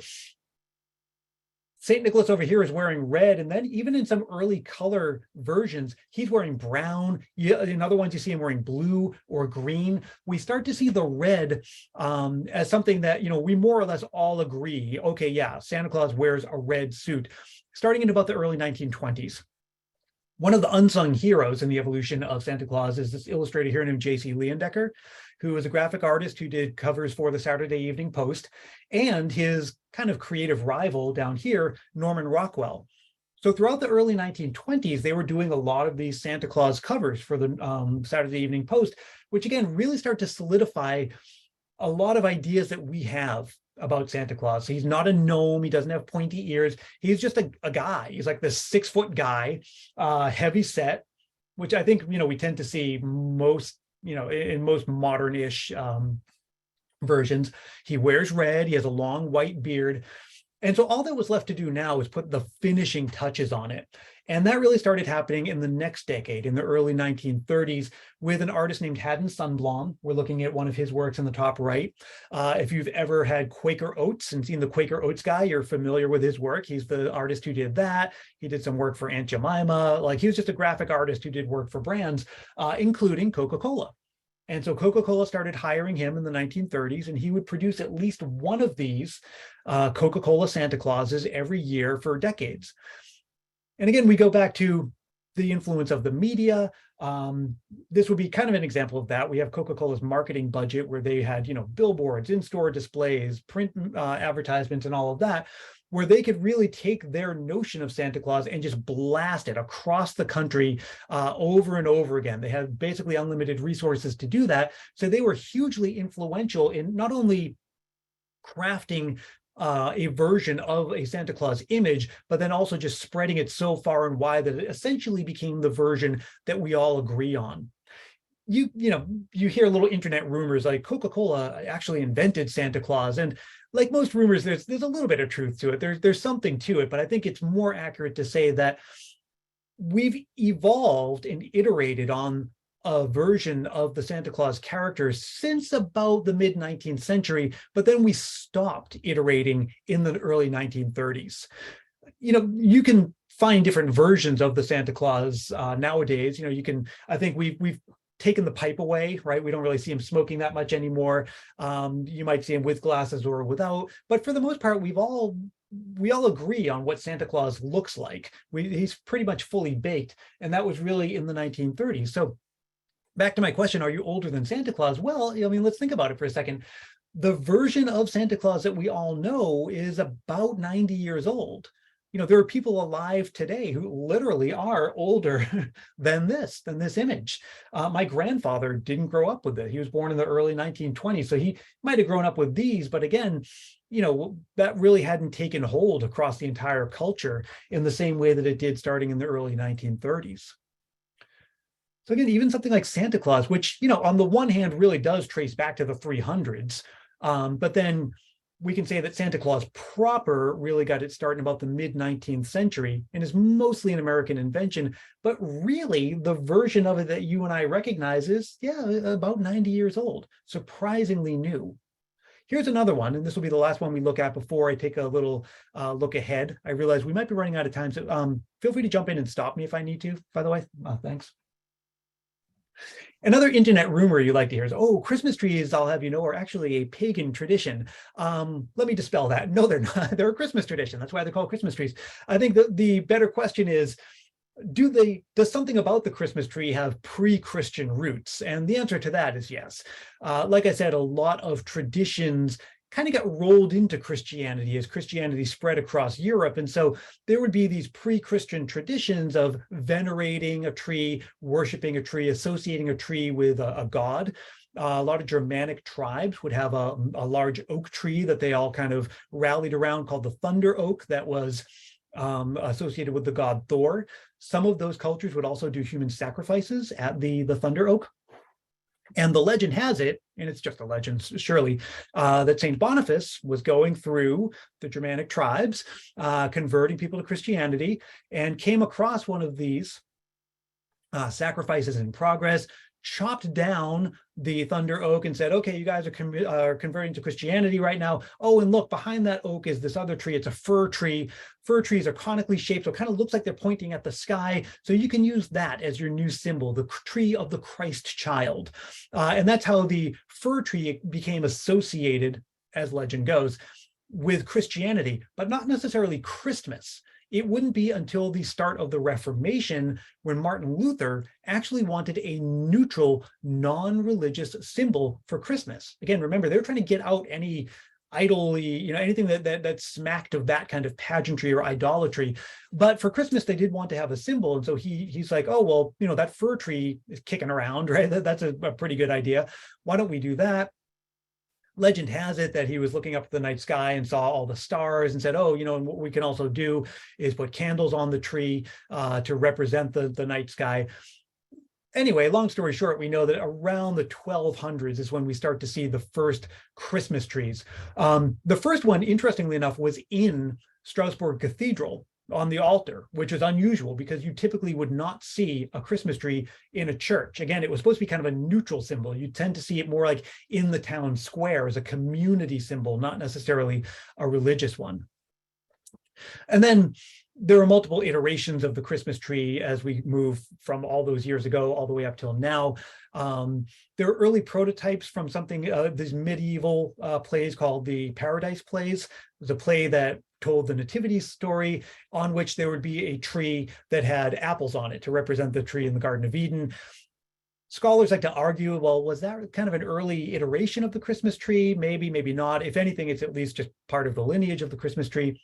St. Nicholas over here is wearing red, and then even in some early color versions, he's wearing brown. In other ones, you see him wearing blue or green. We start to see the red as something that, we more or less all agree, okay, yeah, Santa Claus wears a red suit, starting in about the early 1920s. One of the unsung heroes in the evolution of Santa Claus is this illustrator here named J.C. Leondecker, who is a graphic artist who did covers for the Saturday Evening Post, and his kind of creative rival down here, Norman Rockwell. So throughout the early 1920s, they were doing a lot of these Santa Claus covers for the Saturday Evening Post, which again really start to solidify a lot of ideas that we have about Santa Claus. He's not a gnome. He doesn't have pointy ears. He's just a guy. He's like this 6-foot guy, heavy set, which I think, we tend to see most, in most modern-ish versions. He wears red. He has a long white beard. And so all that was left to do now is put the finishing touches on it. And that really started happening in the next decade, in the early 1930s, with an artist named Haddon Sundblom. We're looking at one of his works in the top right. If you've ever had Quaker Oats and seen the Quaker Oats guy, you're familiar with his work. He's the artist who did that. He did some work for Aunt Jemima. He was just a graphic artist who did work for brands, including Coca-Cola. And so Coca-Cola started hiring him in the 1930s, and he would produce at least one of these Coca-Cola Santa Clauses every year for decades. And again, we go back to the influence of the media. This would be kind of an example of that. We have Coca-Cola's marketing budget where they had, billboards, in-store displays, print advertisements, and all of that. where they could really take their notion of Santa Claus and just blast it across the country over and over again. They had basically unlimited resources to do that. So they were hugely influential in not only crafting a version of a Santa Claus image, but then also just spreading it so far and wide that it essentially became the version that we all agree on. You hear little internet rumors like Coca-Cola actually invented Santa Claus, and like most rumors, there's a little bit of truth to it. There's something to it, but I think it's more accurate to say that we've evolved and iterated on a version of the Santa Claus character since about the mid-19th century, but then we stopped iterating in the early 1930s. You can find different versions of the Santa Claus nowadays. I think we've taken the pipe away, right? We don't really see him smoking that much anymore. You might see him with glasses or without, but for the most part, we all agree on what Santa Claus looks like. He's pretty much fully baked, and that was really in the 1930s. So back to my question, are you older than Santa Claus? Well, let's think about it for a second. The version of Santa Claus that we all know is about 90 years old. There are people alive today who literally are older than this image. My grandfather didn't grow up with it. He was born in the early 1920s, so he might have grown up with these, but again, that really hadn't taken hold across the entire culture in the same way that it did starting in the early 1930s. So again, even something like Santa Claus, which, on the one hand really does trace back to the 300s, but then we can say that Santa Claus proper really got its start in about the mid-19th century and is mostly an American invention. But really, the version of it that you and I recognize is, about 90 years old, surprisingly new. Here's another one, and this will be the last one we look at before I take a little look ahead. I realize we might be running out of time, so feel free to jump in and stop me if I need to, by the way. Thanks. Another internet rumor you like to hear is, Christmas trees, I'll have you know, are actually a pagan tradition. Let me dispel that. No, they're not. They're a Christmas tradition. That's why they're called Christmas trees. I think the better question is, does something about the Christmas tree have pre-Christian roots? And the answer to that is yes. Like I said, a lot of traditions kind of got rolled into Christianity as Christianity spread across Europe. And so there would be these pre-Christian traditions of venerating a tree, worshiping a tree, associating a tree with a god. A lot of Germanic tribes would have a large oak tree that they all kind of rallied around called the thunder oak that was associated with the god Thor. Some of those cultures would also do human sacrifices at the thunder oak. And the legend has it, and it's just a legend, surely, that St. Boniface was going through the Germanic tribes, converting people to Christianity, and came across one of these sacrifices in progress, chopped down the thunder oak and said, okay, you guys are converting to Christianity right now. Oh, and look, behind that oak is this other tree. It's a fir tree. Fir trees are conically shaped, so it kind of looks like they're pointing at the sky. So you can use that as your new symbol, the tree of the Christ child. And that's how the fir tree became associated, as legend goes, with Christianity, but not necessarily Christmas. It wouldn't be until the start of the Reformation when Martin Luther actually wanted a neutral, non-religious symbol for Christmas. Again, remember, they were trying to get out any idly, anything that smacked of that kind of pageantry or idolatry. But for Christmas, they did want to have a symbol. And so he's like, oh, well, that fir tree is kicking around, right? That's a pretty good idea. Why don't we do that? Legend has it that he was looking up at the night sky and saw all the stars and said, oh, and what we can also do is put candles on the tree to represent the night sky. Anyway, long story short, we know that around the 1200s is when we start to see the first Christmas trees. The first one, interestingly enough, was in Strasbourg Cathedral on the altar, which is unusual because you typically would not see a Christmas tree in a church. Again, it was supposed to be kind of a neutral symbol. You tend to see it more like in the town square as a community symbol, not necessarily a religious one. And then there are multiple iterations of the Christmas tree as we move from all those years ago all the way up till now. There are early prototypes from something, these medieval plays called the Paradise Plays. It was a play that told the nativity story on which there would be a tree that had apples on it to represent the tree in the Garden of Eden. Scholars like to argue, well, was that kind of an early iteration of the Christmas tree? Maybe, maybe not. If anything, it's at least just part of the lineage of the Christmas tree.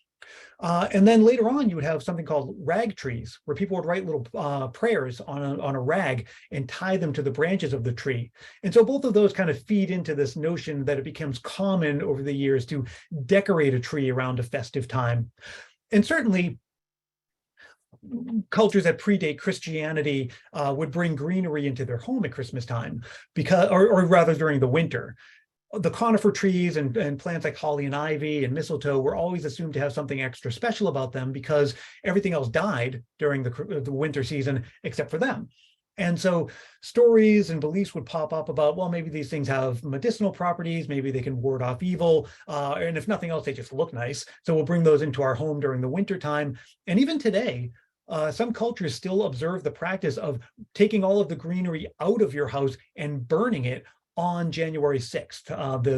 And then later on, you would have something called rag trees, where people would write little prayers on a rag and tie them to the branches of the tree. And so both of those kind of feed into this notion that it becomes common over the years to decorate a tree around a festive time. And certainly, cultures that predate Christianity would bring greenery into their home at Christmas time, because, or rather during the winter. The conifer trees and plants like holly and ivy and mistletoe were always assumed to have something extra special about them because everything else died during the winter season except for them. And so stories and beliefs would pop up about, well, maybe these things have medicinal properties, maybe they can ward off evil, and if nothing else, they just look nice. So we'll bring those into our home during the winter time. And even today, some cultures still observe the practice of taking all of the greenery out of your house and burning it on January 6th,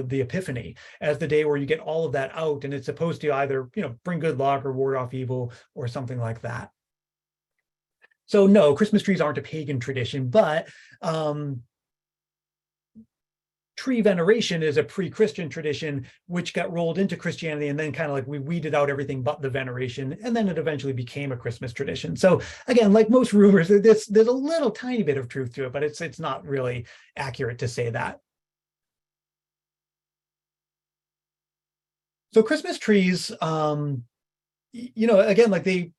the Epiphany, as the day where you get all of that out, and it's supposed to either, bring good luck or ward off evil or something like that. So no, Christmas trees aren't a pagan tradition, but tree veneration is a pre-Christian tradition, which got rolled into Christianity, and then kind of like we weeded out everything but the veneration, and then it eventually became a Christmas tradition. So again, like most rumors, there's a little tiny bit of truth to it, but it's not really accurate to say that. So Christmas trees, again, like they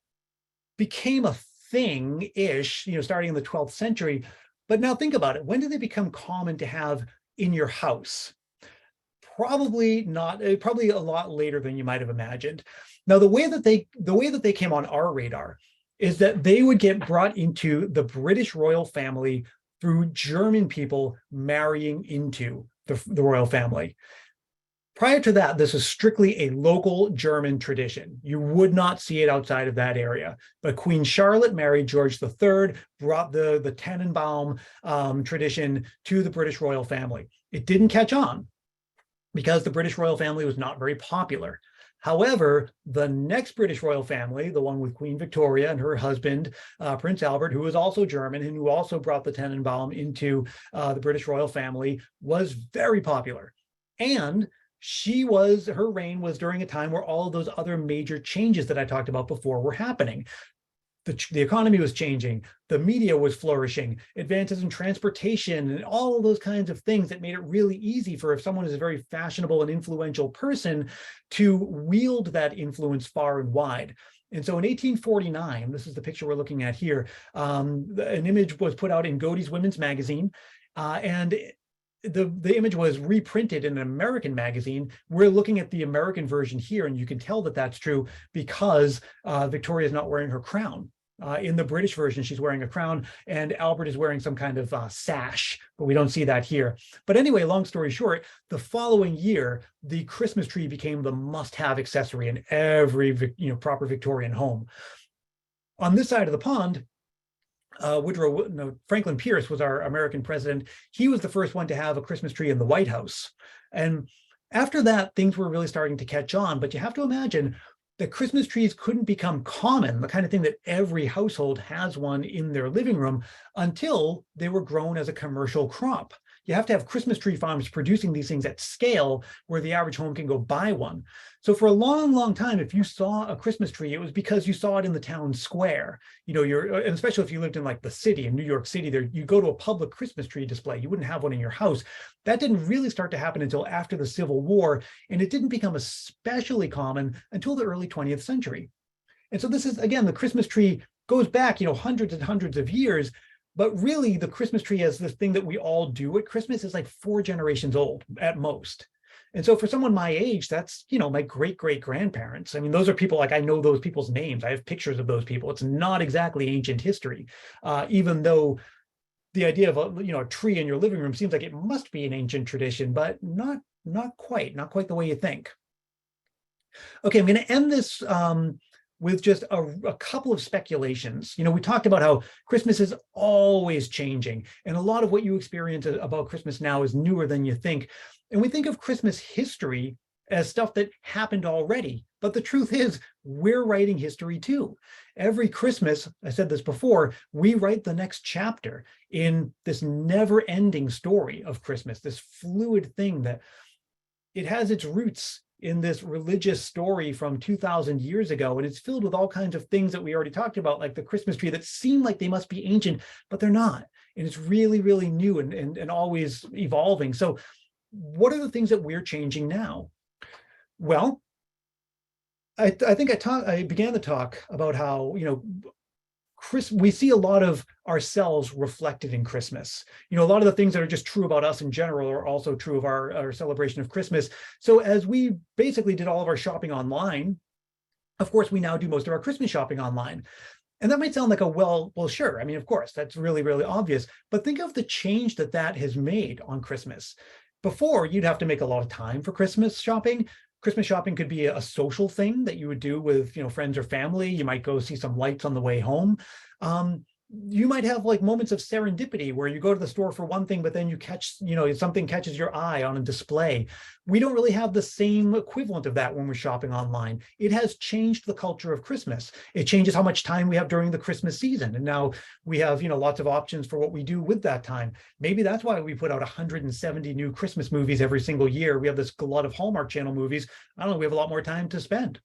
became a thing-ish, starting in the 12th century. But now think about it. When did they become common to have in your house? Probably not, probably a lot later than you might have imagined. Now, the way that they came on our radar is that they would get brought into the British royal family through German people marrying into the royal family. Prior to that, this is strictly a local German tradition. You would not see it outside of that area. But Queen Charlotte married George III, brought the Tannenbaum tradition to the British royal family. It didn't catch on because the British royal family was not very popular. However, the next British royal family, the one with Queen Victoria and her husband, Prince Albert, who was also German and who also brought the Tannenbaum into the British royal family, was very popular. And her reign was during a time where all of those other major changes that I talked about before were happening. The economy was changing, the media was flourishing, advances in transportation, and all of those kinds of things that made it really easy for, if someone is a very fashionable and influential person, to wield that influence far and wide. And so in 1849, this is the picture we're looking at here, an image was put out in Godey's Women's Magazine, and the image was reprinted in an American magazine. We're looking at the American version here, and you can tell that that's true because Victoria is not wearing her crown. In the British version, she's wearing a crown, and Albert is wearing some kind of sash, but we don't see that here. But anyway, long story short, the following year, the Christmas tree became the must-have accessory in every proper Victorian home. On this side of the pond, Franklin Pierce was our American president. He was the first one to have a Christmas tree in the White House. And after that, things were really starting to catch on. But you have to imagine that Christmas trees couldn't become common, the kind of thing that every household has one in their living room, until they were grown as a commercial crop. You have to have Christmas tree farms producing these things at scale where the average home can go buy one. So for a long, long time, if you saw a Christmas tree, it was because you saw it in the town square. And especially if you lived in like the city, in New York City, you go to a public Christmas tree display. You wouldn't have one in your house. That didn't really start to happen until after the Civil War, and it didn't become especially common until the early 20th century. And so this is, again, the Christmas tree goes back, hundreds and hundreds of years. But really, the Christmas tree as this thing that we all do at Christmas is like 4 generations old at most. And so for someone my age, that's, my great-great-grandparents. I mean, those are people, like, I know those people's names. I have pictures of those people. It's not exactly ancient history, even though the idea of a tree in your living room seems like it must be an ancient tradition, but not quite the way you think. Okay, I'm going to end this with just a couple of speculations. We talked about how Christmas is always changing, and a lot of what you experience about Christmas now is newer than you think. And we think of Christmas history as stuff that happened already. But the truth is, we're writing history too. Every Christmas, I said this before, we write the next chapter in this never-ending story of Christmas, this fluid thing that it has its roots in this religious story from 2000 years ago. And it's filled with all kinds of things that we already talked about, like the Christmas tree, that seem like they must be ancient, but they're not. And it's really, really new and always evolving. So what are the things that we're changing now? Well, I think I began the talk about how, we see a lot of ourselves reflected in Christmas. A lot of the things that are just true about us in general are also true of our celebration of Christmas. So as we basically did all of our shopping online, of course, we now do most of our Christmas shopping online. And that might sound like well, sure. I mean, of course, that's really, really obvious. But think of the change that has made on Christmas. Before, you'd have to make a lot of time for Christmas shopping. Christmas shopping could be a social thing that you would do with, friends or family. You might go see some lights on the way home. You might have like moments of serendipity where you go to the store for one thing, but then you catch, something catches your eye on a display. We don't really have the same equivalent of that when we're shopping online. It has changed the culture of Christmas. It changes how much time we have during the Christmas season. And now we have, lots of options for what we do with that time. Maybe that's why we put out 170 new Christmas movies every single year. We have this glut of Hallmark Channel movies. I don't know, we have a lot more time to spend.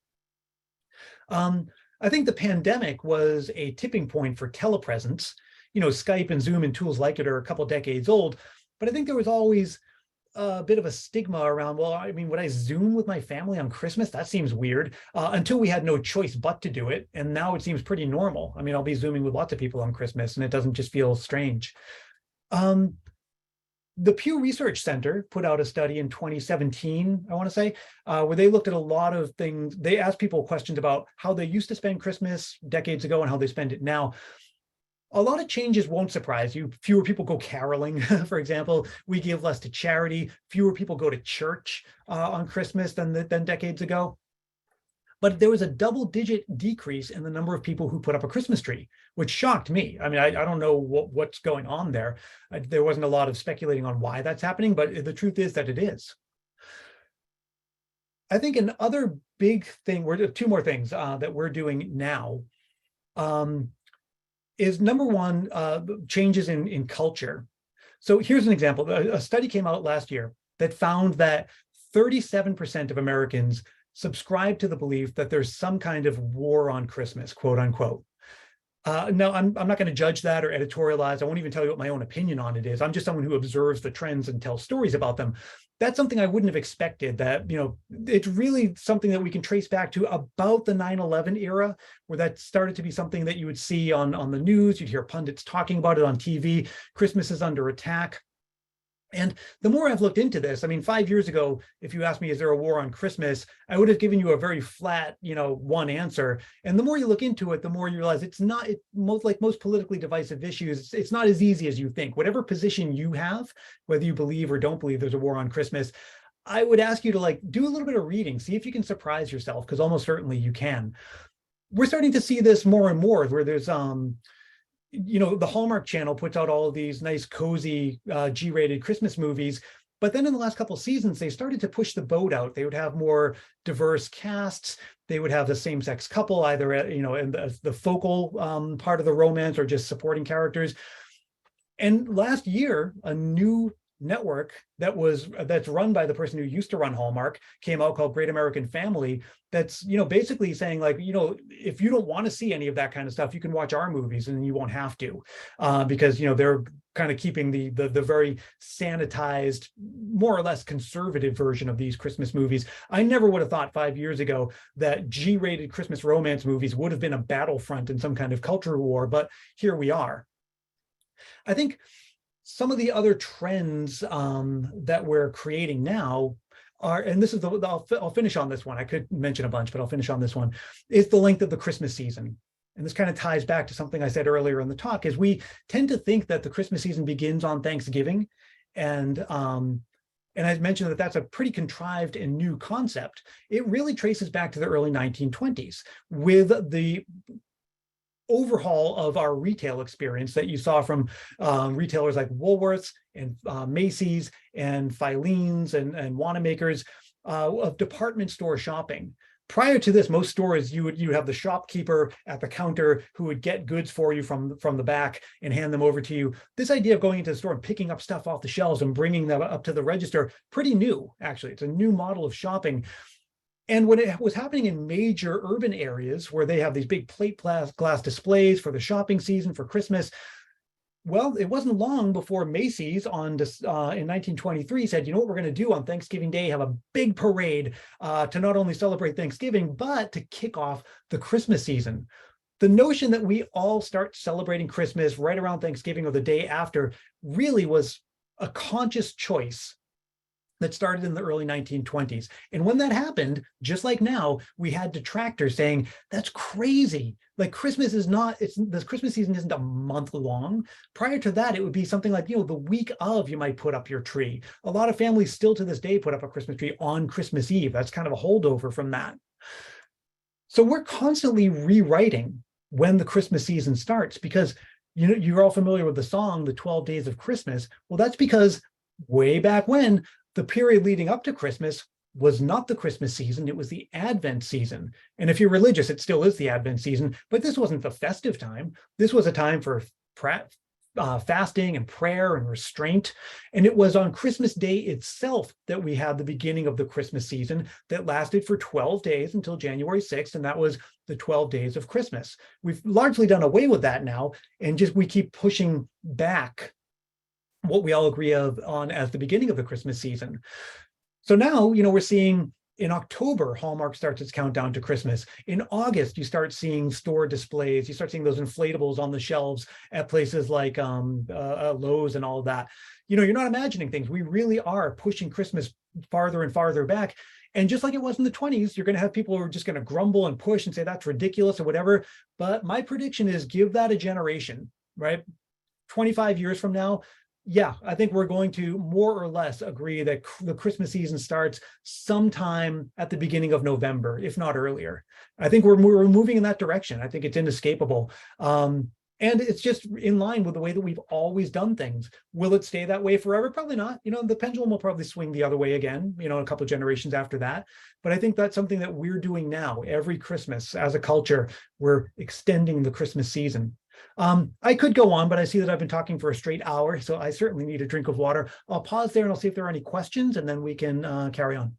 I think the pandemic was a tipping point for telepresence. Skype and Zoom and tools like it are a couple decades old, but I think there was always a bit of a stigma around, well, I mean, would I Zoom with my family on Christmas? That seems weird, until we had no choice but to do it. And now it seems pretty normal. I mean, I'll be Zooming with lots of people on Christmas and it doesn't just feel strange. The Pew Research Center put out a study in 2017, I want to say, where they looked at a lot of things. They asked people questions about how they used to spend Christmas decades ago and how they spend it now. A lot of changes won't surprise you. Fewer people go caroling, for example. We give less to charity. Fewer people go to church on Christmas than decades ago. But there was a double-digit decrease in the number of people who put up a Christmas tree, which shocked me. I mean, I don't know what's going on there. There wasn't a lot of speculating on why that's happening, but the truth is that it is. I think another big thing, two more things that we're doing now is number one, changes in culture. So here's an example. A study came out last year that found that 37% of Americans subscribe to the belief that there's some kind of war on Christmas, quote unquote. No, I'm not going to judge that or editorialize. I won't even tell you what my own opinion on it is. I'm just someone who observes the trends and tells stories about them. That's something I wouldn't have expected. That, it's really something that we can trace back to about the 9/11 era, where that started to be something that you would see on the news. You'd hear pundits talking about it on TV. Christmas is under attack. And the more I've looked into this, I mean, 5 years ago, if you asked me, is there a war on Christmas? I would have given you a very flat, one answer. And the more you look into it, the more you realize it's not, like most politically divisive issues, it's not as easy as you think. Whatever position you have, whether you believe or don't believe there's a war on Christmas, I would ask you to do a little bit of reading, see if you can surprise yourself, because almost certainly you can. We're starting to see this more and more where there's, the Hallmark Channel puts out all of these nice, cozy, G-rated Christmas movies. But then in the last couple of seasons, they started to push the boat out. They would have more diverse casts. They would have the same-sex couple, either, in the focal part of the romance or just supporting characters. And last year, a new network that's run by the person who used to run Hallmark came out, called Great American Family, that's basically saying, if you don't want to see any of that kind of stuff, you can watch our movies and you won't have to, because they're kind of keeping the very sanitized, more or less conservative version of these Christmas movies. I never would have thought 5 years ago that G-rated Christmas romance movies would have been a battlefront in some kind of culture war, but here we are. I think some of the other trends that we're creating now are, and this is I'll finish on this one. I could mention a bunch, but I'll finish on this one, is the length of the Christmas season. And this kind of ties back to something I said earlier in the talk, is we tend to think that the Christmas season begins on Thanksgiving. And I mentioned that that's a pretty contrived and new concept. It really traces back to the early 1920s with the overhaul of our retail experience that you saw from retailers like Woolworths and Macy's and Filene's and Wanamaker's. of department store shopping. Prior to this, most stores, you have the shopkeeper at the counter who would get goods for you from the back and hand them over to you. This idea of going into the store and picking up stuff off the shelves and bringing them up to the register, pretty new, actually. It's a new model of shopping. And when it was happening in major urban areas where they have these big plate glass displays for the shopping season, for Christmas, well, it wasn't long before Macy's in 1923 said, you know what we're going to do on Thanksgiving Day, have a big parade to not only celebrate Thanksgiving, but to kick off the Christmas season. The notion that we all start celebrating Christmas right around Thanksgiving or the day after really was a conscious choice that started in the early 1920s. And when that happened, just like now, we had detractors saying, that's crazy. Like Christmas is not, the Christmas season isn't a month long. Prior to that, it would be something like, the week of, you might put up your tree. A lot of families still to this day put up a Christmas tree on Christmas Eve. That's kind of a holdover from that. So we're constantly rewriting when the Christmas season starts, because you're all familiar with the song, The 12 Days of Christmas. Well, that's because way back when, the period leading up to Christmas was not the Christmas season, it was the Advent season. And if you're religious, it still is the Advent season, but this wasn't the festive time. This was a time for fasting and prayer and restraint. And it was on Christmas Day itself that we had the beginning of the Christmas season that lasted for 12 days until January 6th, and that was the 12 days of Christmas. We've largely done away with that now, and we keep pushing back what we all agree on as the beginning of the Christmas season. So now, we're seeing in October, Hallmark starts its countdown to Christmas. In August, you start seeing store displays. You start seeing those inflatables on the shelves at places like Lowe's and all of that. You're not imagining things. We really are pushing Christmas farther and farther back. And just like it was in the 20s, you're going to have people who are just going to grumble and push and say that's ridiculous or whatever. But my prediction is give that a generation, right? 25 years from now, yeah, I think we're going to more or less agree that the Christmas season starts sometime at the beginning of November, if not earlier. I think we're moving in that direction. I think it's inescapable. And it's just in line with the way that we've always done things. Will it stay that way forever? Probably not. The pendulum will probably swing the other way again, a couple of generations after that. But I think that's something that we're doing now. Every Christmas as a culture, we're extending the Christmas season. I could go on, but I see that I've been talking for a straight hour, so I certainly need a drink of water. I'll pause there and I'll see if there are any questions, and then we can carry on.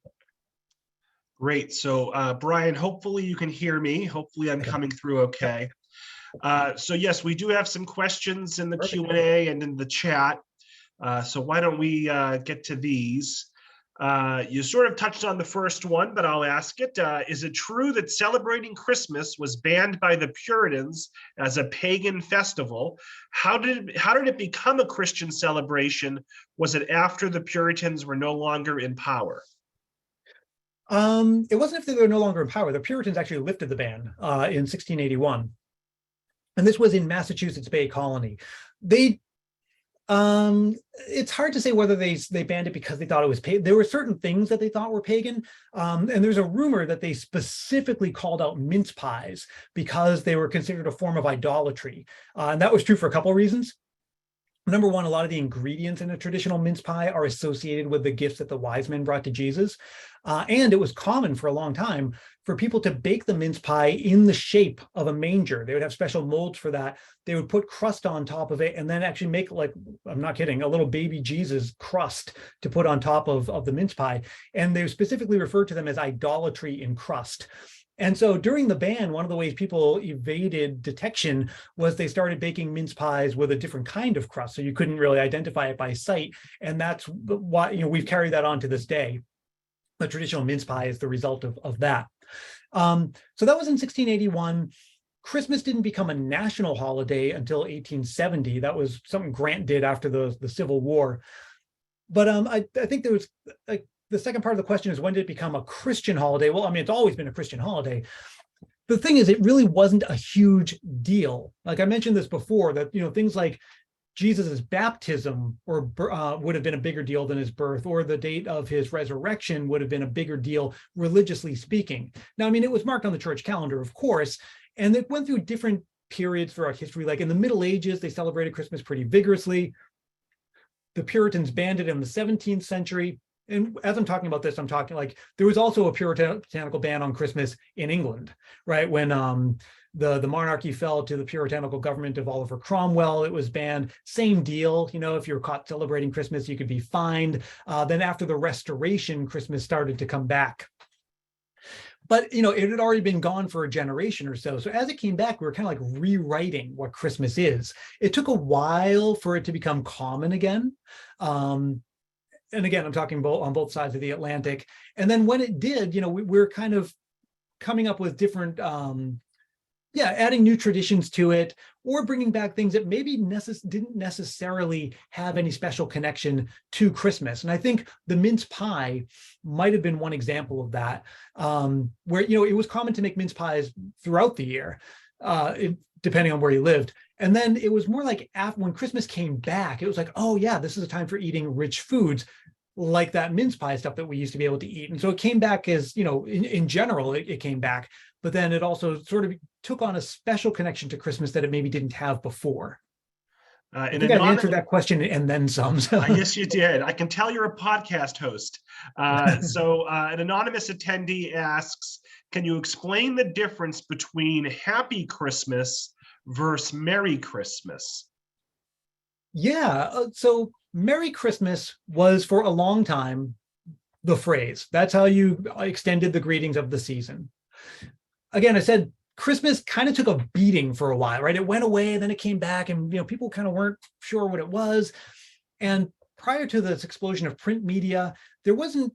Great. So, Brian, hopefully you can hear me. Hopefully I'm coming through okay. So yes, we do have some questions in the Q&A and in the chat. So why don't we get to these? You sort of touched on the first one, but I'll ask it. Is it true that celebrating Christmas was banned by the Puritans as a pagan festival? How did it become a Christian celebration? Was it after the Puritans were no longer in power? It wasn't if they were no longer in power. The Puritans actually lifted the ban in 1681. And this was in Massachusetts Bay Colony. It's hard to say whether they banned it because they thought it was pagan. There were certain things that they thought were pagan. And there's a rumor that they specifically called out mince pies because they were considered a form of idolatry. And that was true for a couple of reasons. Number one, a lot of the ingredients in a traditional mince pie are associated with the gifts that the wise men brought to Jesus. And it was common for a long time for people to bake the mince pie in the shape of a manger. They would have special molds for that. They would put crust on top of it and then actually make, like, I'm not kidding, a little baby Jesus crust to put on top of the mince pie. And they specifically referred to them as idolatry in crust. And so during the ban, one of the ways people evaded detection was they started baking mince pies with a different kind of crust. So you couldn't really identify it by sight. And that's why, we've carried that on to this day. The traditional mince pie is the result of that. So that was in 1681. Christmas didn't become a national holiday until 1870. That was something Grant did after the Civil War. But I think there was the second part of the question is, when did it become a Christian holiday? Well, I mean, it's always been a Christian holiday. The thing is, it really wasn't a huge deal. Like I mentioned this before, that, things like Jesus's baptism would have been a bigger deal than his birth, or the date of his resurrection would have been a bigger deal, religiously speaking. Now, I mean, it was marked on the church calendar, of course, and it went through different periods throughout history. Like in the Middle Ages, they celebrated Christmas pretty vigorously. The Puritans banned it in the 17th century. and as I'm talking about this, I'm talking like there was also a puritanical ban on Christmas in England, right? When the monarchy fell to the puritanical government of Oliver Cromwell, it was banned. Same deal, if you're caught celebrating Christmas, you could be fined. Then after the Restoration, Christmas started to come back. But it had already been gone for a generation or so. So as it came back, we were kind of like rewriting what Christmas is. It took a while for it to become common again. And again, I'm talking on both sides of the Atlantic. And then when it did, we're kind of coming up with different, adding new traditions to it, or bringing back things that maybe didn't necessarily have any special connection to Christmas. And I think the mince pie might have been one example of that, where it was common to make mince pies throughout the year, depending on where you lived. And then it was more like when Christmas came back, it was like, oh yeah, this is a time for eating rich foods, like that mince pie stuff that we used to be able to eat. And so it came back as, in general, it came back, but then it also sort of took on a special connection to Christmas that it maybe didn't have before. I think I've answered that question and then some. So. Yes, you did. I can tell you're a podcast host. So an anonymous attendee asks, can you explain the difference between Happy Christmas versus Merry Christmas? Yeah, so Merry Christmas was for a long time the phrase. That's how you extended the greetings of the season. Again, I said Christmas kind of took a beating for a while, right? It went away, then it came back, and people kind of weren't sure what it was. And prior to this explosion of print media, it wasn't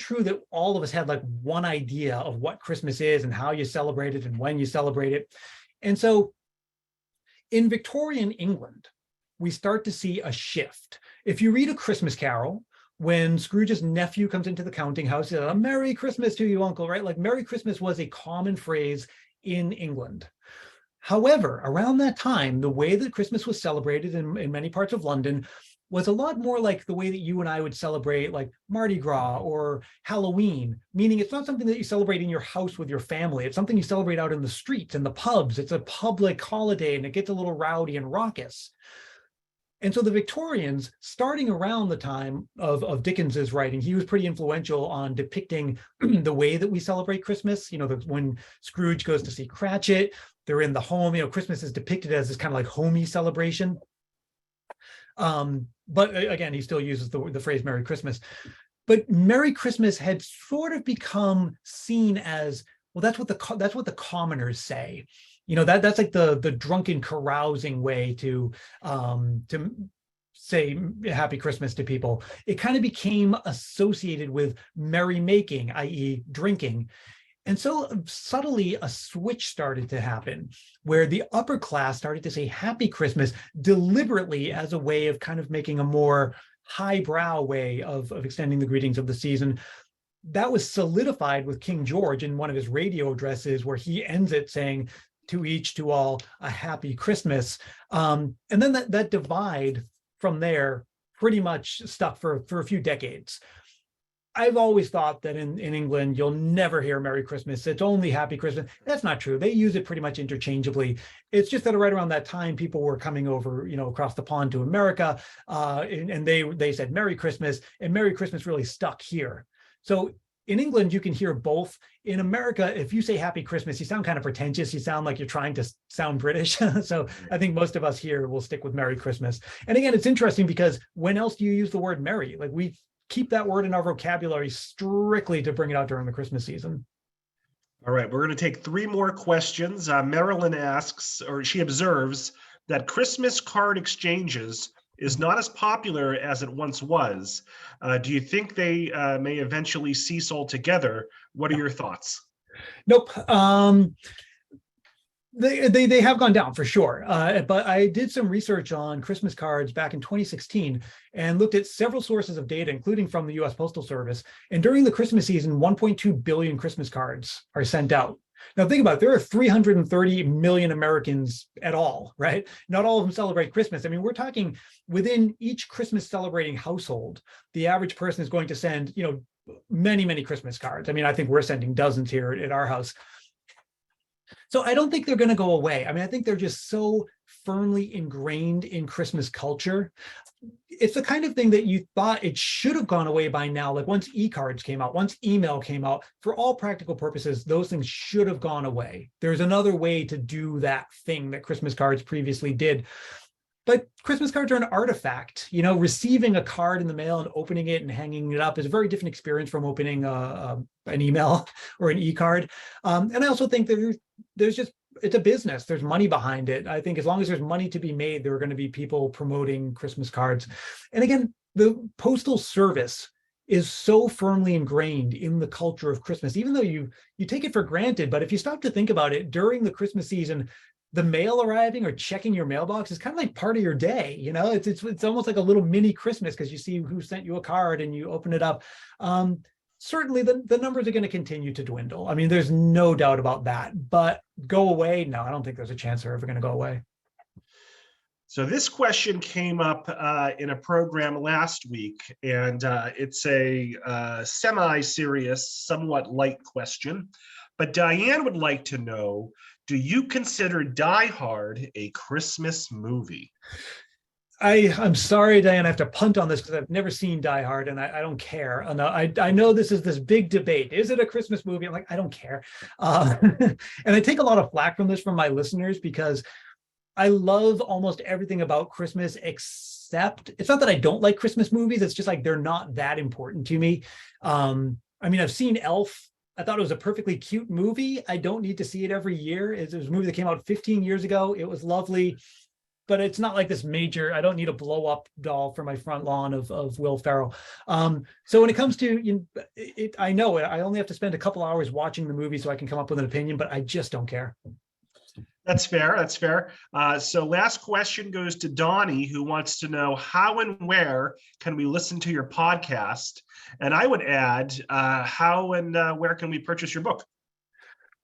true that all of us had like one idea of what Christmas is and how you celebrate it and when you celebrate it. And so in Victorian England, we start to see a shift. If you read A Christmas Carol, when Scrooge's nephew comes into the counting house, he says, "A Merry Christmas to you, uncle," right? Like Merry Christmas was a common phrase in England. However, around that time, the way that Christmas was celebrated in many parts of London was a lot more like the way that you and I would celebrate like Mardi Gras or Halloween, meaning it's not something that you celebrate in your house with your family. It's something you celebrate out in the streets and the pubs. It's a public holiday and it gets a little rowdy and raucous. And so the Victorians, starting around the time of Dickens's writing, he was pretty influential on depicting the way that we celebrate Christmas. When Scrooge goes to see Cratchit, they're in the home, Christmas is depicted as this kind of like homey celebration. But again, he still uses the phrase Merry Christmas. But Merry Christmas had sort of become seen as, well, that's what the commoners say. That's like the drunken carousing way to say Happy Christmas to people. It kind of became associated with merrymaking, i.e. drinking. And so subtly a switch started to happen where the upper class started to say Happy Christmas deliberately as a way of kind of making a more highbrow way of extending the greetings of the season. That was solidified with King George in one of his radio addresses where he ends it saying, "To each, to all, a happy Christmas." And then that divide from there pretty much stuck for a few decades. I've always thought that in England, you'll never hear Merry Christmas. It's only Happy Christmas. That's not true. They use it pretty much interchangeably. It's just that right around that time, people were coming over, across the pond to America, and they said Merry Christmas, and Merry Christmas really stuck here. So in England, you can hear both. In America, if you say Happy Christmas, you sound kind of pretentious. You sound like you're trying to sound British. So I think most of us here will stick with Merry Christmas. And again, it's interesting because when else do you use the word merry? Like we keep that word in our vocabulary strictly to bring it out during the Christmas season. All right, we're going to take 3 more questions. Marilyn asks, or she observes, that Christmas card exchanges is not as popular as it once was. Do you think they may eventually cease altogether? What are your thoughts? Nope. They have gone down for sure. But I did some research on Christmas cards back in 2016 and looked at several sources of data, including from the US Postal Service. And during the Christmas season, 1.2 billion Christmas cards are sent out. Now think about it, there are 330 million Americans at all, right? Not all of them celebrate Christmas. I mean, we're talking within each Christmas celebrating household, the average person is going to send, many, many Christmas cards. I mean, I think we're sending dozens here at our house. So I don't think they're going to go away. I mean, I think they're just so firmly ingrained in Christmas culture. It's the kind of thing that you thought it should have gone away by now. Like once e-cards came out, once email came out, for all practical purposes, those things should have gone away. There's another way to do that thing that Christmas cards previously did. But Christmas cards are an artifact. You know, receiving a card in the mail and opening it and hanging it up is a very different experience from opening an email or an e-card. And I also think that there's just, it's a business. There's money behind it. I think as long as there's money to be made, there are going to be people promoting Christmas cards. And again, the postal service is so firmly ingrained in the culture of Christmas, even though you take it for granted. But if you stop to think about it, during the Christmas season, the mail arriving or checking your mailbox is kind of like part of your day. You know, it's almost like a little mini Christmas because you see who sent you a card and you open it up. Certainly the numbers are going to continue to dwindle. I mean, there's no doubt about that, but go away? No, I don't think there's a chance they're ever going to go away. So this question came up in a program last week, and it's a semi-serious, somewhat light question. But Diane would like to know, do you consider Die Hard a Christmas movie? I'm sorry, Diane, I have to punt on this because I've never seen Die Hard and I don't care. I know this is this big debate. Is it a Christmas movie? I'm like, I don't care. And I take a lot of flack from this from my listeners because I love almost everything about Christmas, except it's not that I don't like Christmas movies. It's just like they're not that important to me. I mean, I've seen Elf. I thought it was a perfectly cute movie. I don't need to see it every year. It was a movie that came out 15 years ago. It was lovely, but it's not like this major, I don't need a blow up doll for my front lawn of Will Ferrell. So when it comes to, I know I only have to spend a couple hours watching the movie so I can come up with an opinion, but I just don't care. That's fair. That's fair. So last question goes to Donnie, who wants to know how and where can we listen to your podcast? And I would add, how and where can we purchase your book?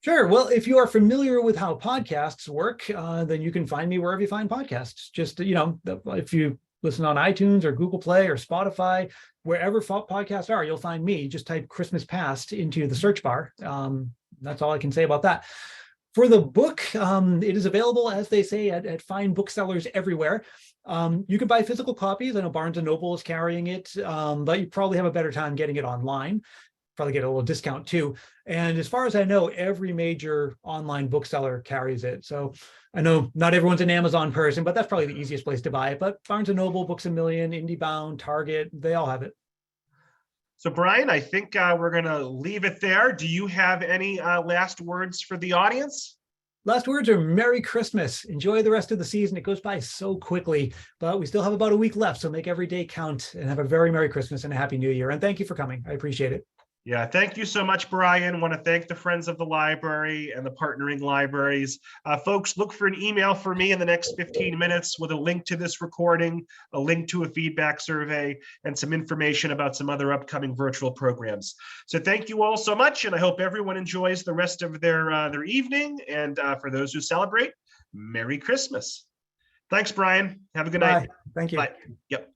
Sure. Well, if you are familiar with how podcasts work, then you can find me wherever you find podcasts. Just, if you listen on iTunes or Google Play or Spotify, wherever podcasts are, you'll find me. Just type Christmas Past into the search bar. That's all I can say about that. For the book, it is available, as they say, at fine booksellers everywhere. You can buy physical copies. I know Barnes & Noble is carrying it, but you probably have a better time getting it online. Probably get a little discount too. And as far as I know, every major online bookseller carries it. So I know not everyone's an Amazon person, but that's probably the easiest place to buy it. But Barnes & Noble, Books A Million, IndieBound, Target, they all have it. So Brian, I think we're going to leave it there. Do you have any last words for the audience? Last words are Merry Christmas. Enjoy the rest of the season. It goes by so quickly, but we still have about a week left. So make every day count and have a very Merry Christmas and a Happy New Year. And thank you for coming. I appreciate it. Yeah, thank you so much, Brian. Want to thank the Friends of the Library and the partnering libraries. Folks, look for an email for me in the next 15 minutes with a link to this recording, a link to a feedback survey, and some information about some other upcoming virtual programs. So thank you all so much, and I hope everyone enjoys the rest of their evening. And for those who celebrate, Merry Christmas. Thanks, Brian. Have a good night. Thank you. Bye. Yep.